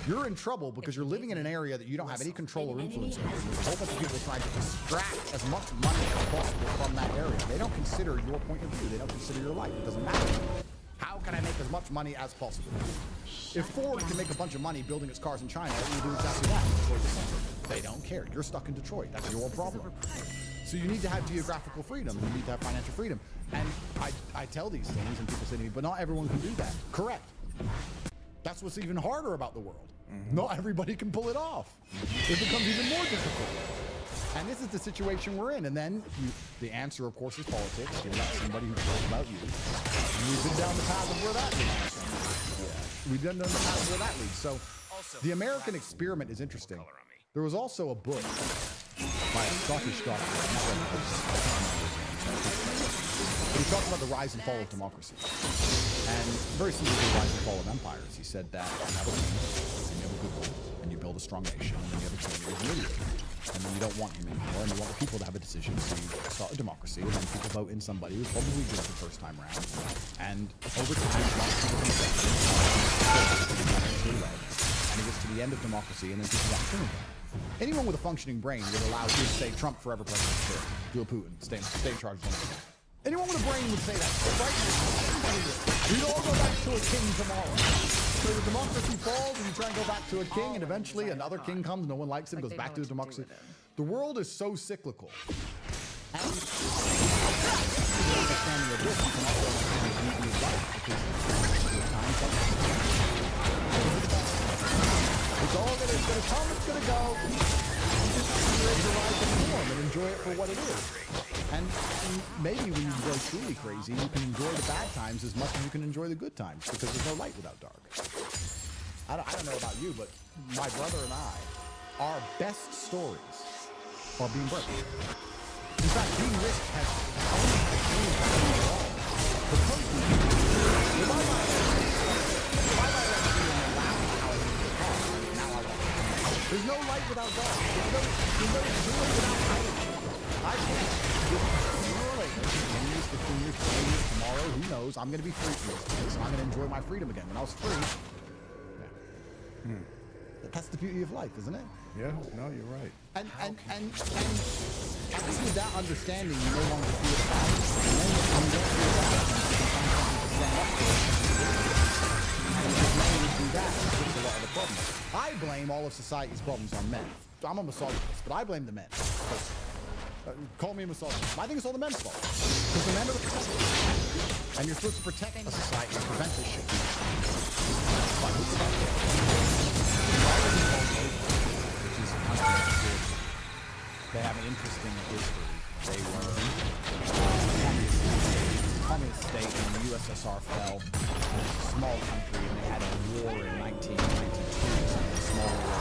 You're in trouble because you're living in an area that you don't have any control or influence over. There's a whole bunch of people trying to extract as much money as possible from that area. They don't consider your point of view. They don't consider your life. It doesn't matter. How can I make as much money as possible? If Ford can make a bunch of money building its cars in China, you do exactly that. Detroit the center. They don't care. You're stuck in Detroit. That's your problem. So you need to have geographical freedom. You need to have financial freedom. And I tell these things and people say to me, but not everyone can do that. Correct. That's what's even harder about the world. Not everybody can pull it off. It becomes even more difficult. And this is the situation we're in. And then the answer, of course, is politics. You elect somebody who cares about you. And we've been down the path of where that leads. We've been down the path of where that leads. So the American experiment is interesting. There was also a book by a Scottish doctor. But he talked about the rise and fall of democracy. And very similar to the rise and fall of empires. He said that you have a king, and you have a good one, and you build a strong nation, and then you have a king who's an idiot. And then you don't want him anymore, and you want the people to have a decision, so you start a democracy, and then people vote in somebody who's probably good the first time around. And over time, lots of people and it gets to the end of democracy, and then people want king again. Anyone with a functioning brain would allow you to say Trump forever president, do a Putin, stay in charge of something. Anyone with a brain would say that. Right now, we'd all go back to a king tomorrow. So the democracy falls, and you try and go back to a king, and eventually another king comes, no one likes him, goes back to the democracy. The world is so cyclical. And understanding of this, you can also understand the beauty of life, because time it's all it's gonna come, it's gonna go. You just create your life and form and enjoy it for what it is. And maybe when you go truly crazy, you can enjoy the bad times as much as you can enjoy the good times, because there's no light without dark. I don't know about you, but my brother and I, our best stories are being broke. In fact, being rich has only been at all. Because if I there's no light without dark. There's no joy without light. I can't. Sooner or later, 10 years, 15 years, 20 years, tomorrow, who knows? I'm going to be free from this place. I'm going to enjoy my freedom again. When I was free, that's the beauty of life, isn't it? Yeah, no, you're right. And I think with that understanding, you no longer feel bad. And then when you don't feel bad, you can find something to stand up for. And if men do that, it fixes a lot of the problems. I blame all of society's problems on men. I'm a misogynist, but I blame the men. Call me a misogynist. I think it's all the men's fault. Because the men are the protectors. And you're supposed to protect a society and prevent this shit. But who's about it? Which is they have an interesting history. They were communist state when the USSR fell. It was a small country, and they had a war in 1992. A small war.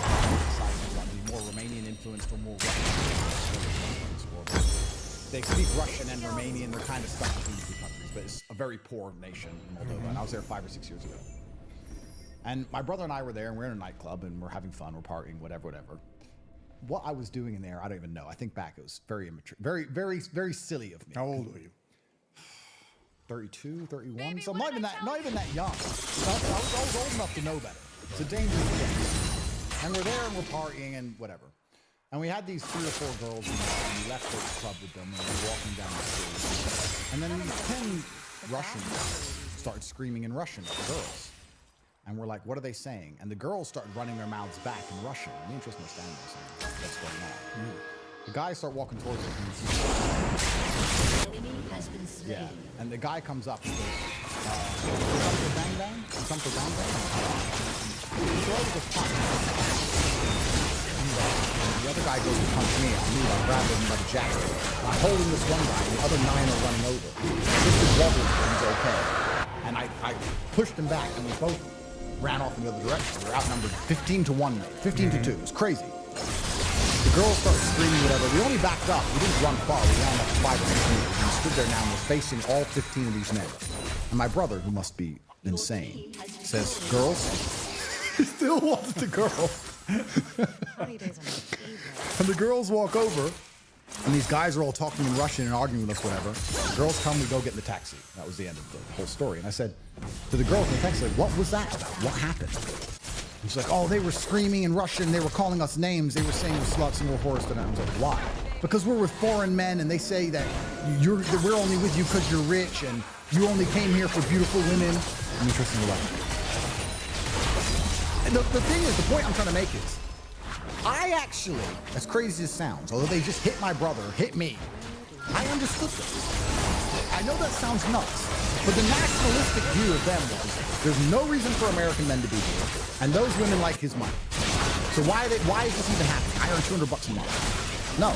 Decided to be more Romanian influenced or more Russian influenced. They speak Russian and Romanian. They're kind of stuck between the two countries, but it's a very poor nation, Moldova. And I was there 5 or 6 years ago. And my brother and I were there, and we're in a nightclub, and we're having fun, we're partying, whatever. What I was doing in there, I don't even know. I think back, it was very immature, very silly of me. How old were you? 32, 31. Baby, so not even that young. I was old enough to know better. It's a dangerous game. And we're there, and we're partying, and whatever. And we had these 3 or 4 girls, and we left the club with them, and we were walking down the street. And then these 10 Russians started screaming in Russian at the girls. And we're like, what are they saying? And the girls started running their mouths back in Russian. And me and Tristan were standing there saying, what's going on? The guys start walking towards us. Yeah, and the guy comes up and goes, something bang bang? Something bang bang? He throws a punch. And the other guy goes to punch me. I grab him by the jacket. I'm holding this one guy, and the other 9 are running over. Mr. Wobbles, he's okay. And I pushed him back, and we both ran off in the other direction. We were outnumbered 15 to 1, 15 to 2. It was crazy. The girls started screaming, whatever. We only backed up. We didn't run far. We ran like 5 or 6 meters. And we stood there now, and we're facing all 15 of these men. And my brother, who must be insane, says, girls? He still wants the girl. And the girls walk over, and these guys are all talking in Russian and arguing with us, whatever. The girls come, we go get in the taxi. That was the end of the whole story. And I said to the girls in the taxi, what was that about? What happened? And she's like, oh, they were screaming in Russian. They were calling us names. They were saying we're sluts and we're whores. And I was like, why? Because we're with foreign men, and they say that we're only with you because you're rich, and you only came here for beautiful women. And Tristan was like, and the thing is, the point I'm trying to make is, I actually, as crazy as it sounds, although they just hit my brother, hit me, I understood this. I know that sounds nuts, but the nationalistic view of them was, there's no reason for American men to be here, and those women like his money. So why is this even happening? I earn $200 a month. No.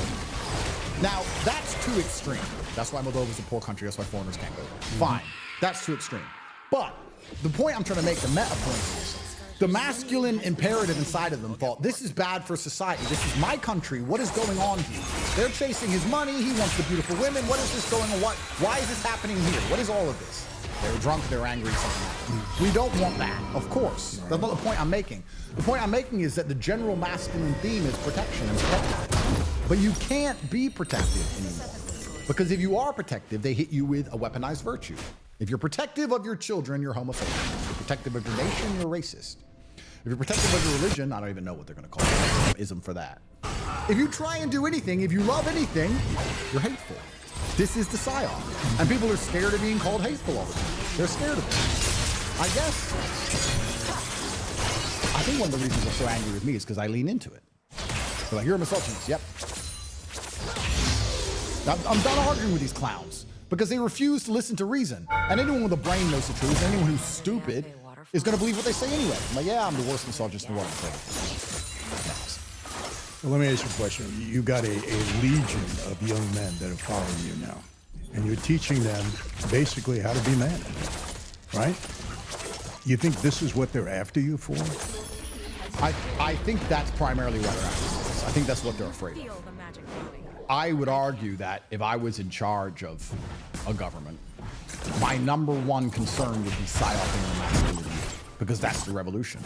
Now, that's too extreme. That's why Moldova's a poor country. That's why foreigners can't go there. Fine. That's too extreme. But the point I'm trying to make, the meta point is, the masculine imperative inside of them thought, this is bad for society. This is my country. What is going on here? They're chasing his money. He wants the beautiful women. What is this going on? Why is this happening here? What is all of this? They were drunk, they were angry, something like that. We don't want that, of course. That's not the point I'm making. The point I'm making is that the general masculine theme is protection and protective. But you can't be protective anymore. Because if you are protective, they hit you with a weaponized virtue. If you're protective of your children, you're homophobic. If you're protective of your nation, you're racist. If you're protective of your religion, I don't even know what they're going to call it. Ism for that. If you try and do anything, if you love anything, you're hateful. This is the psyop. And people are scared of being called hateful all the time. They're scared of it. I guess. I think one of the reasons they're so angry with me is because I lean into it. They're like, you're a misogynist. Yep. I'm done arguing with these clowns because they refuse to listen to reason. And anyone with a brain knows the truth. Anyone who's stupid is going to believe what they say anyway. I'm like, yeah, I'm the worst misogynist in the world. Well, let me ask you a question. You got a legion of young men that are following you now, and you're teaching them basically how to be men, right? You think this is what they're after you for? I think that's primarily what they're after. I think that's what they're afraid of. I would argue that if I was in charge of a government, my number one concern would be psyoping the masculinity, because that's the revolution.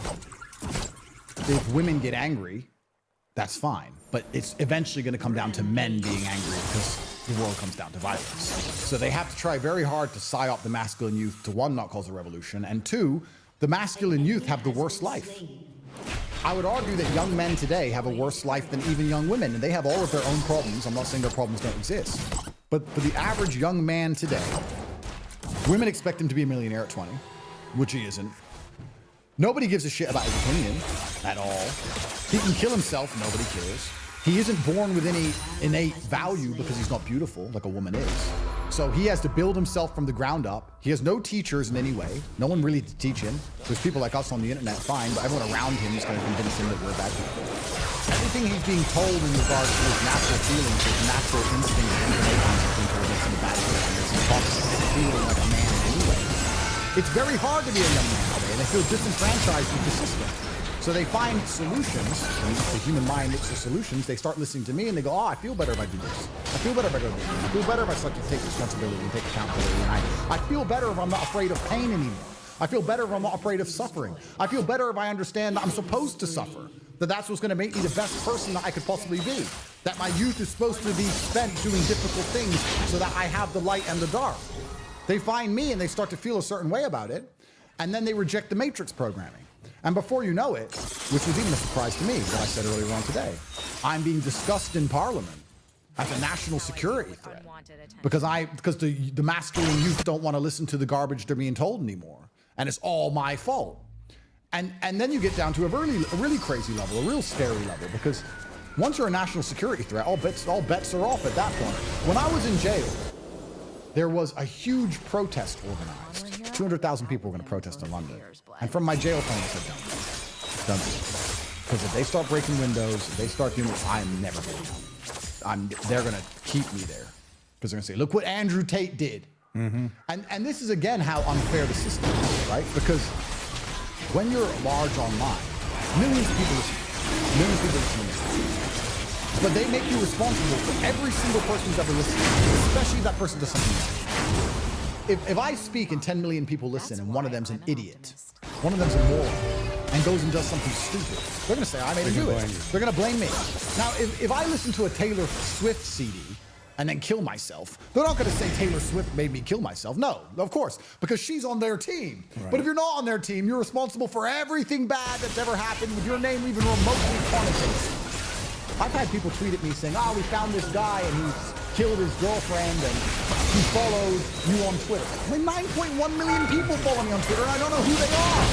If women get angry, that's fine. But it's eventually going to come down to men being angry because the world comes down to violence. So they have to try very hard to psyop the masculine youth to, one, not cause a revolution, and two, the masculine youth have the worst life. I would argue that young men today have a worse life than even young women, and they have all of their own problems. I'm not saying their problems don't exist. But for the average young man today, women expect him to be a millionaire at 20, which he isn't. Nobody gives a shit about his opinion at all. He can kill himself, nobody cares. He isn't born with any innate value because he's not beautiful like a woman is. So he has to build himself from the ground up. He has no teachers in any way. No one really to teach him. There's people like us on the internet, fine, but everyone around him is going to convince him that we're bad people. Everything he's being told in regards to his natural feelings, his natural instincts, inclinations, makes him a bad person. He talks feeling like a man anyway. It's very hard to be a young man today, and they feel disenfranchised with the system. So they find solutions, and the human mind looks for solutions. They start listening to me, and they go, oh, I feel better if I do this. I feel better if I go this. I feel better if I start to take responsibility and take accountability. And I feel better if I'm not afraid of pain anymore. I feel better if I'm not afraid of suffering. I feel better if I understand that I'm supposed to suffer, that that's what's going to make me the best person that I could possibly be, that my youth is supposed to be spent doing difficult things so that I have the light and the dark. They find me, and they start to feel a certain way about it, and then they reject the matrix programming. And before you know it, which was even a surprise to me, what I said earlier on today, I'm being discussed in Parliament as a national security threat because the masculine youth don't want to listen to the garbage they're being told anymore, and it's all my fault. And then you get down to a really crazy level, a real scary level, because once you're a national security threat, all bets are off at that point. When I was in jail, there was a huge protest organized. 200,000 people were going to protest in London. And from my jail phone, I said, don't do it. Because if they start breaking windows, if they start doing it, I'm never going to. They're going to keep me there. Because they're going to say, look what Andrew Tate did. Mm-hmm. And this is, again, how unfair the system is, right? Because when you're large online, millions of people listen to you. But they make you responsible for every single person who's ever listened, especially if that person does something wrong. If I speak and 10 million people listen and one of them's an idiot, one of them's a moron, and goes and does something stupid, they're going to say, I made him do it. They're going to blame me. Now, if I listen to a Taylor Swift CD and then kill myself, they're not going to say Taylor Swift made me kill myself. No, of course, because she's on their team. Right. But if you're not on their team, you're responsible for everything bad that's ever happened with your name even remotely connotated. I've had people tweet at me saying, oh, we found this guy and he's killed his girlfriend and he followed you on Twitter. I mean, 9.1 million people follow me on Twitter and I don't know who they are.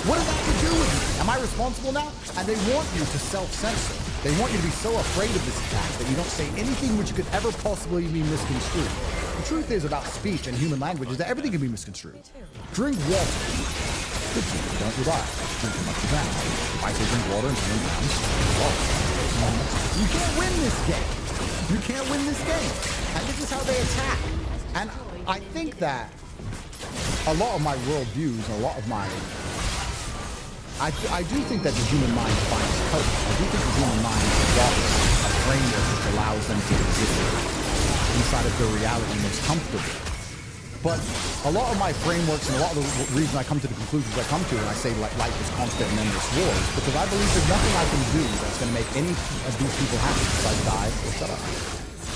What does that have to do with me? Am I responsible now? And they want you to self-censor. They want you to be so afraid of this attack that you don't say anything which could ever possibly be misconstrued. The truth is about speech and human language is that everything can be misconstrued. Drink water. Good for you, don't you lie. Drink too much of that. If I say drink water and turn down, you can't win this game. You can't win this game. And this is how they attack. And I think that a lot of my worldviews, a lot of my... I do think that the human mind finds hope. I do think the human mind adopts a framework which allows them to exist inside of their reality most comfortable. But a lot of my frameworks and a lot of the reason I come to the conclusions I come to, and I say like life is constant and endless war, is because I believe there's nothing I can do that's going to make any of these people happy besides die or shut up.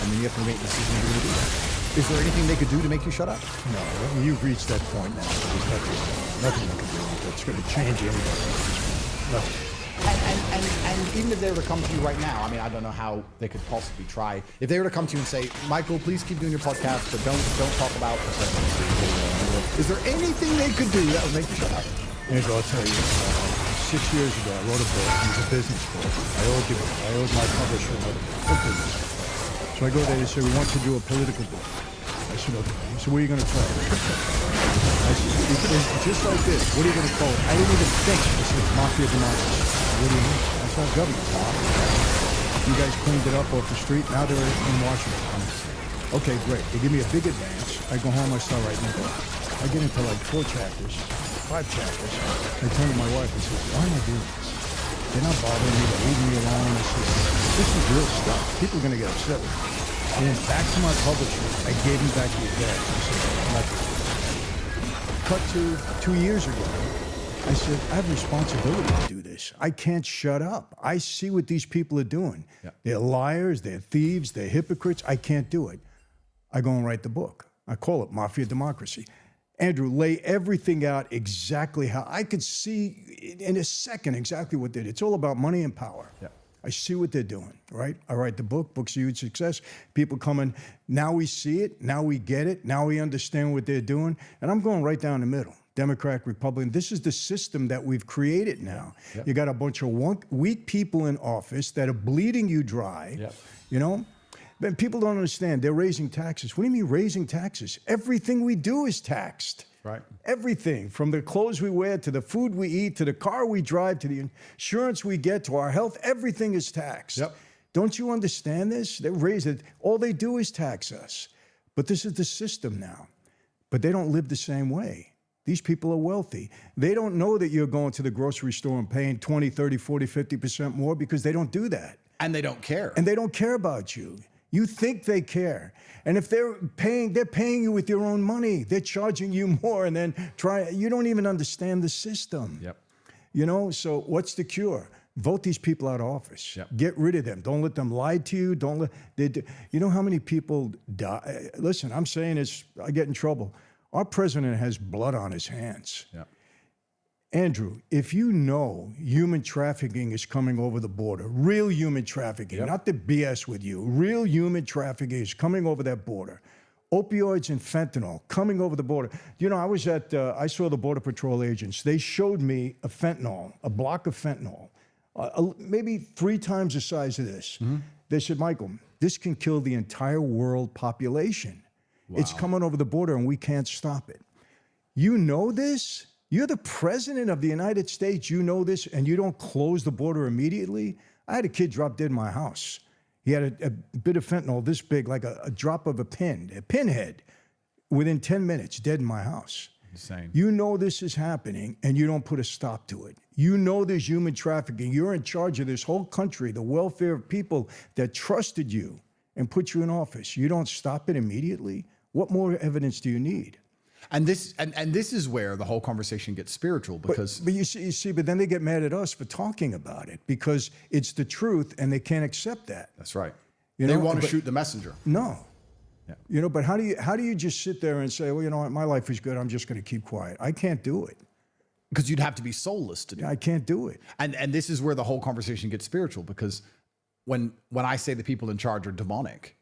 And then you have to make decisions you're going to do that. Is there anything they could do to make you shut up? No, you've reached that point now. There's nothing you can do that's going to change anything. Nothing. And even if they were to come to you right now, I mean, I don't know how they could possibly try. If they were to come to you and say, Michael, please keep doing your podcast, but don't talk about the presidency. Is there anything they could do that would make you shut up? Andrew, I'll tell you, 6 years ago, I wrote a book. It was a business book. I owed my publisher a book. So I go there, they say, we want to do a political book. I said, okay. He said, what are you going to call it? I said, it's just like this. What are you going to call it? I didn't even think. I said, Mafia Democracy. What do you mean? That's not government. You guys cleaned it up off the street. Now they're in Washington. Okay, great. They give me a big advance. I go home, I start writing the book. I get into like 4 chapters, 5 chapters. I turn to my wife and say, why am I doing this? They're not bothering me. They're leaving me alone. This is real stuff. People are going to get upset with me. And then back to my publisher, I gave him back the advance. I said, I'm not doing this. Cut to 2 years ago. I said, I have responsibility to do this. I can't shut up. I see what these people are doing. Yeah. They're liars, they're thieves, they're hypocrites. I can't do it. I go and write the book. I call it Mafia Democracy. Andrew, lay everything out exactly how I could see in a second exactly what they did. It's all about money and power. Yeah. I see what they're doing, right? I write the book, book's a huge success. People coming, now we see it, now we get it, now we understand what they're doing. And I'm going right down the middle. Democrat, Republican. This is the system that we've created now. Yep. You got a bunch of weak people in office that are bleeding you dry, yep. You know? But people don't understand. They're raising taxes. What do you mean raising taxes? Everything we do is taxed. Right. Everything, from the clothes we wear, to the food we eat, to the car we drive, to the insurance we get, to our health, everything is taxed. Yep. Don't you understand this? They raise it. All they do is tax us. But this is the system now. But they don't live the same way. These people are wealthy. They don't know that you're going to the grocery store and paying 20, 30, 40, 50% more because they don't do that. And they don't care. And they don't care about you. You think they care. And if they're paying you with your own money. They're charging you more and then you don't even understand the system. Yep. You know, so what's the cure? Vote these people out of office. Yep. Get rid of them. Don't let them lie to you. You know how many people die? Listen, I'm saying this, I get in trouble. Our president has blood on his hands. Yeah. Andrew, if you know human trafficking is coming over the border, real human trafficking, yep. Not the BS with you, real human trafficking is coming over that border. Opioids and fentanyl coming over the border. You know, I saw the Border Patrol agents. They showed me a block of fentanyl, maybe 3 times the size of this. Mm-hmm. They said, Michael, this can kill the entire world population. Wow. It's coming over the border and we can't stop it. You know this? You're the president of the United States. You know this and you don't close the border immediately? I had a kid drop dead in my house. He had a bit of fentanyl this big, like a drop of a pinhead, within 10 minutes, dead in my house. Insane. You know this is happening and you don't put a stop to it. You know there's human trafficking. You're in charge of this whole country, the welfare of people that trusted you and put you in office. You don't stop it immediately. What more evidence do you need? And this is where the whole conversation gets spiritual because... But you see, but then they get mad at us for talking about it because it's the truth and they can't accept that. That's right. They want to shoot the messenger. No. Yeah. You know, but how do you just sit there and say, well, you know what, my life is good, I'm just going to keep quiet? I can't do it. Because you'd have to be soulless to do it. I can't do it. And this is where the whole conversation gets spiritual because when I say the people in charge are demonic,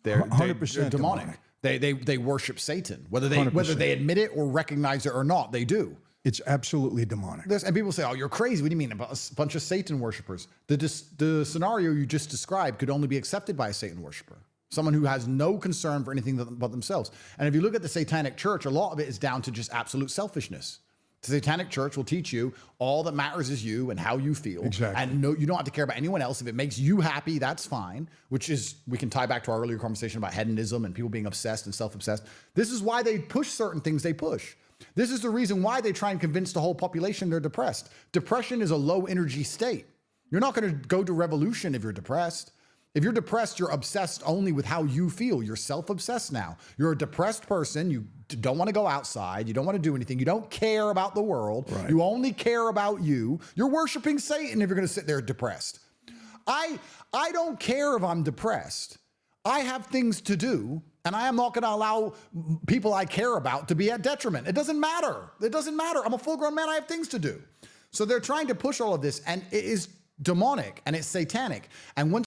they're 100% demonic. They worship Satan, whether they admit it or recognize it or not. They do. It's absolutely demonic. And people say, oh, you're crazy. What do you mean about a bunch of Satan worshipers? The scenario you just described could only be accepted by a Satan worshiper. Someone who has no concern for anything but themselves. And if you look at the Satanic Church, a lot of it is down to just absolute selfishness. The Satanic Church will teach you all that matters is you and how you feel. Exactly. And no, you don't have to care about anyone else. If it makes you happy, that's fine, which is, we can tie back to our earlier conversation about hedonism and people being obsessed and self-obsessed. This is why they push certain things they push. This is the reason why they try and convince the whole population they're depressed. Depression is a low energy state. You're not going to go to revolution if you're depressed. If you're depressed, you're obsessed only with how you feel. You're self-obsessed now. You're a depressed person. You don't want to go outside. You don't want to do anything. You don't care about the world. Right. You only care about you. You're worshiping Satan if you're going to sit there depressed. I don't care if I'm depressed. I have things to do, and I am not going to allow people I care about to be at detriment. It doesn't matter. It doesn't matter. I'm a full-grown man. I have things to do. So they're trying to push all of this, and it is demonic, and it's satanic. And once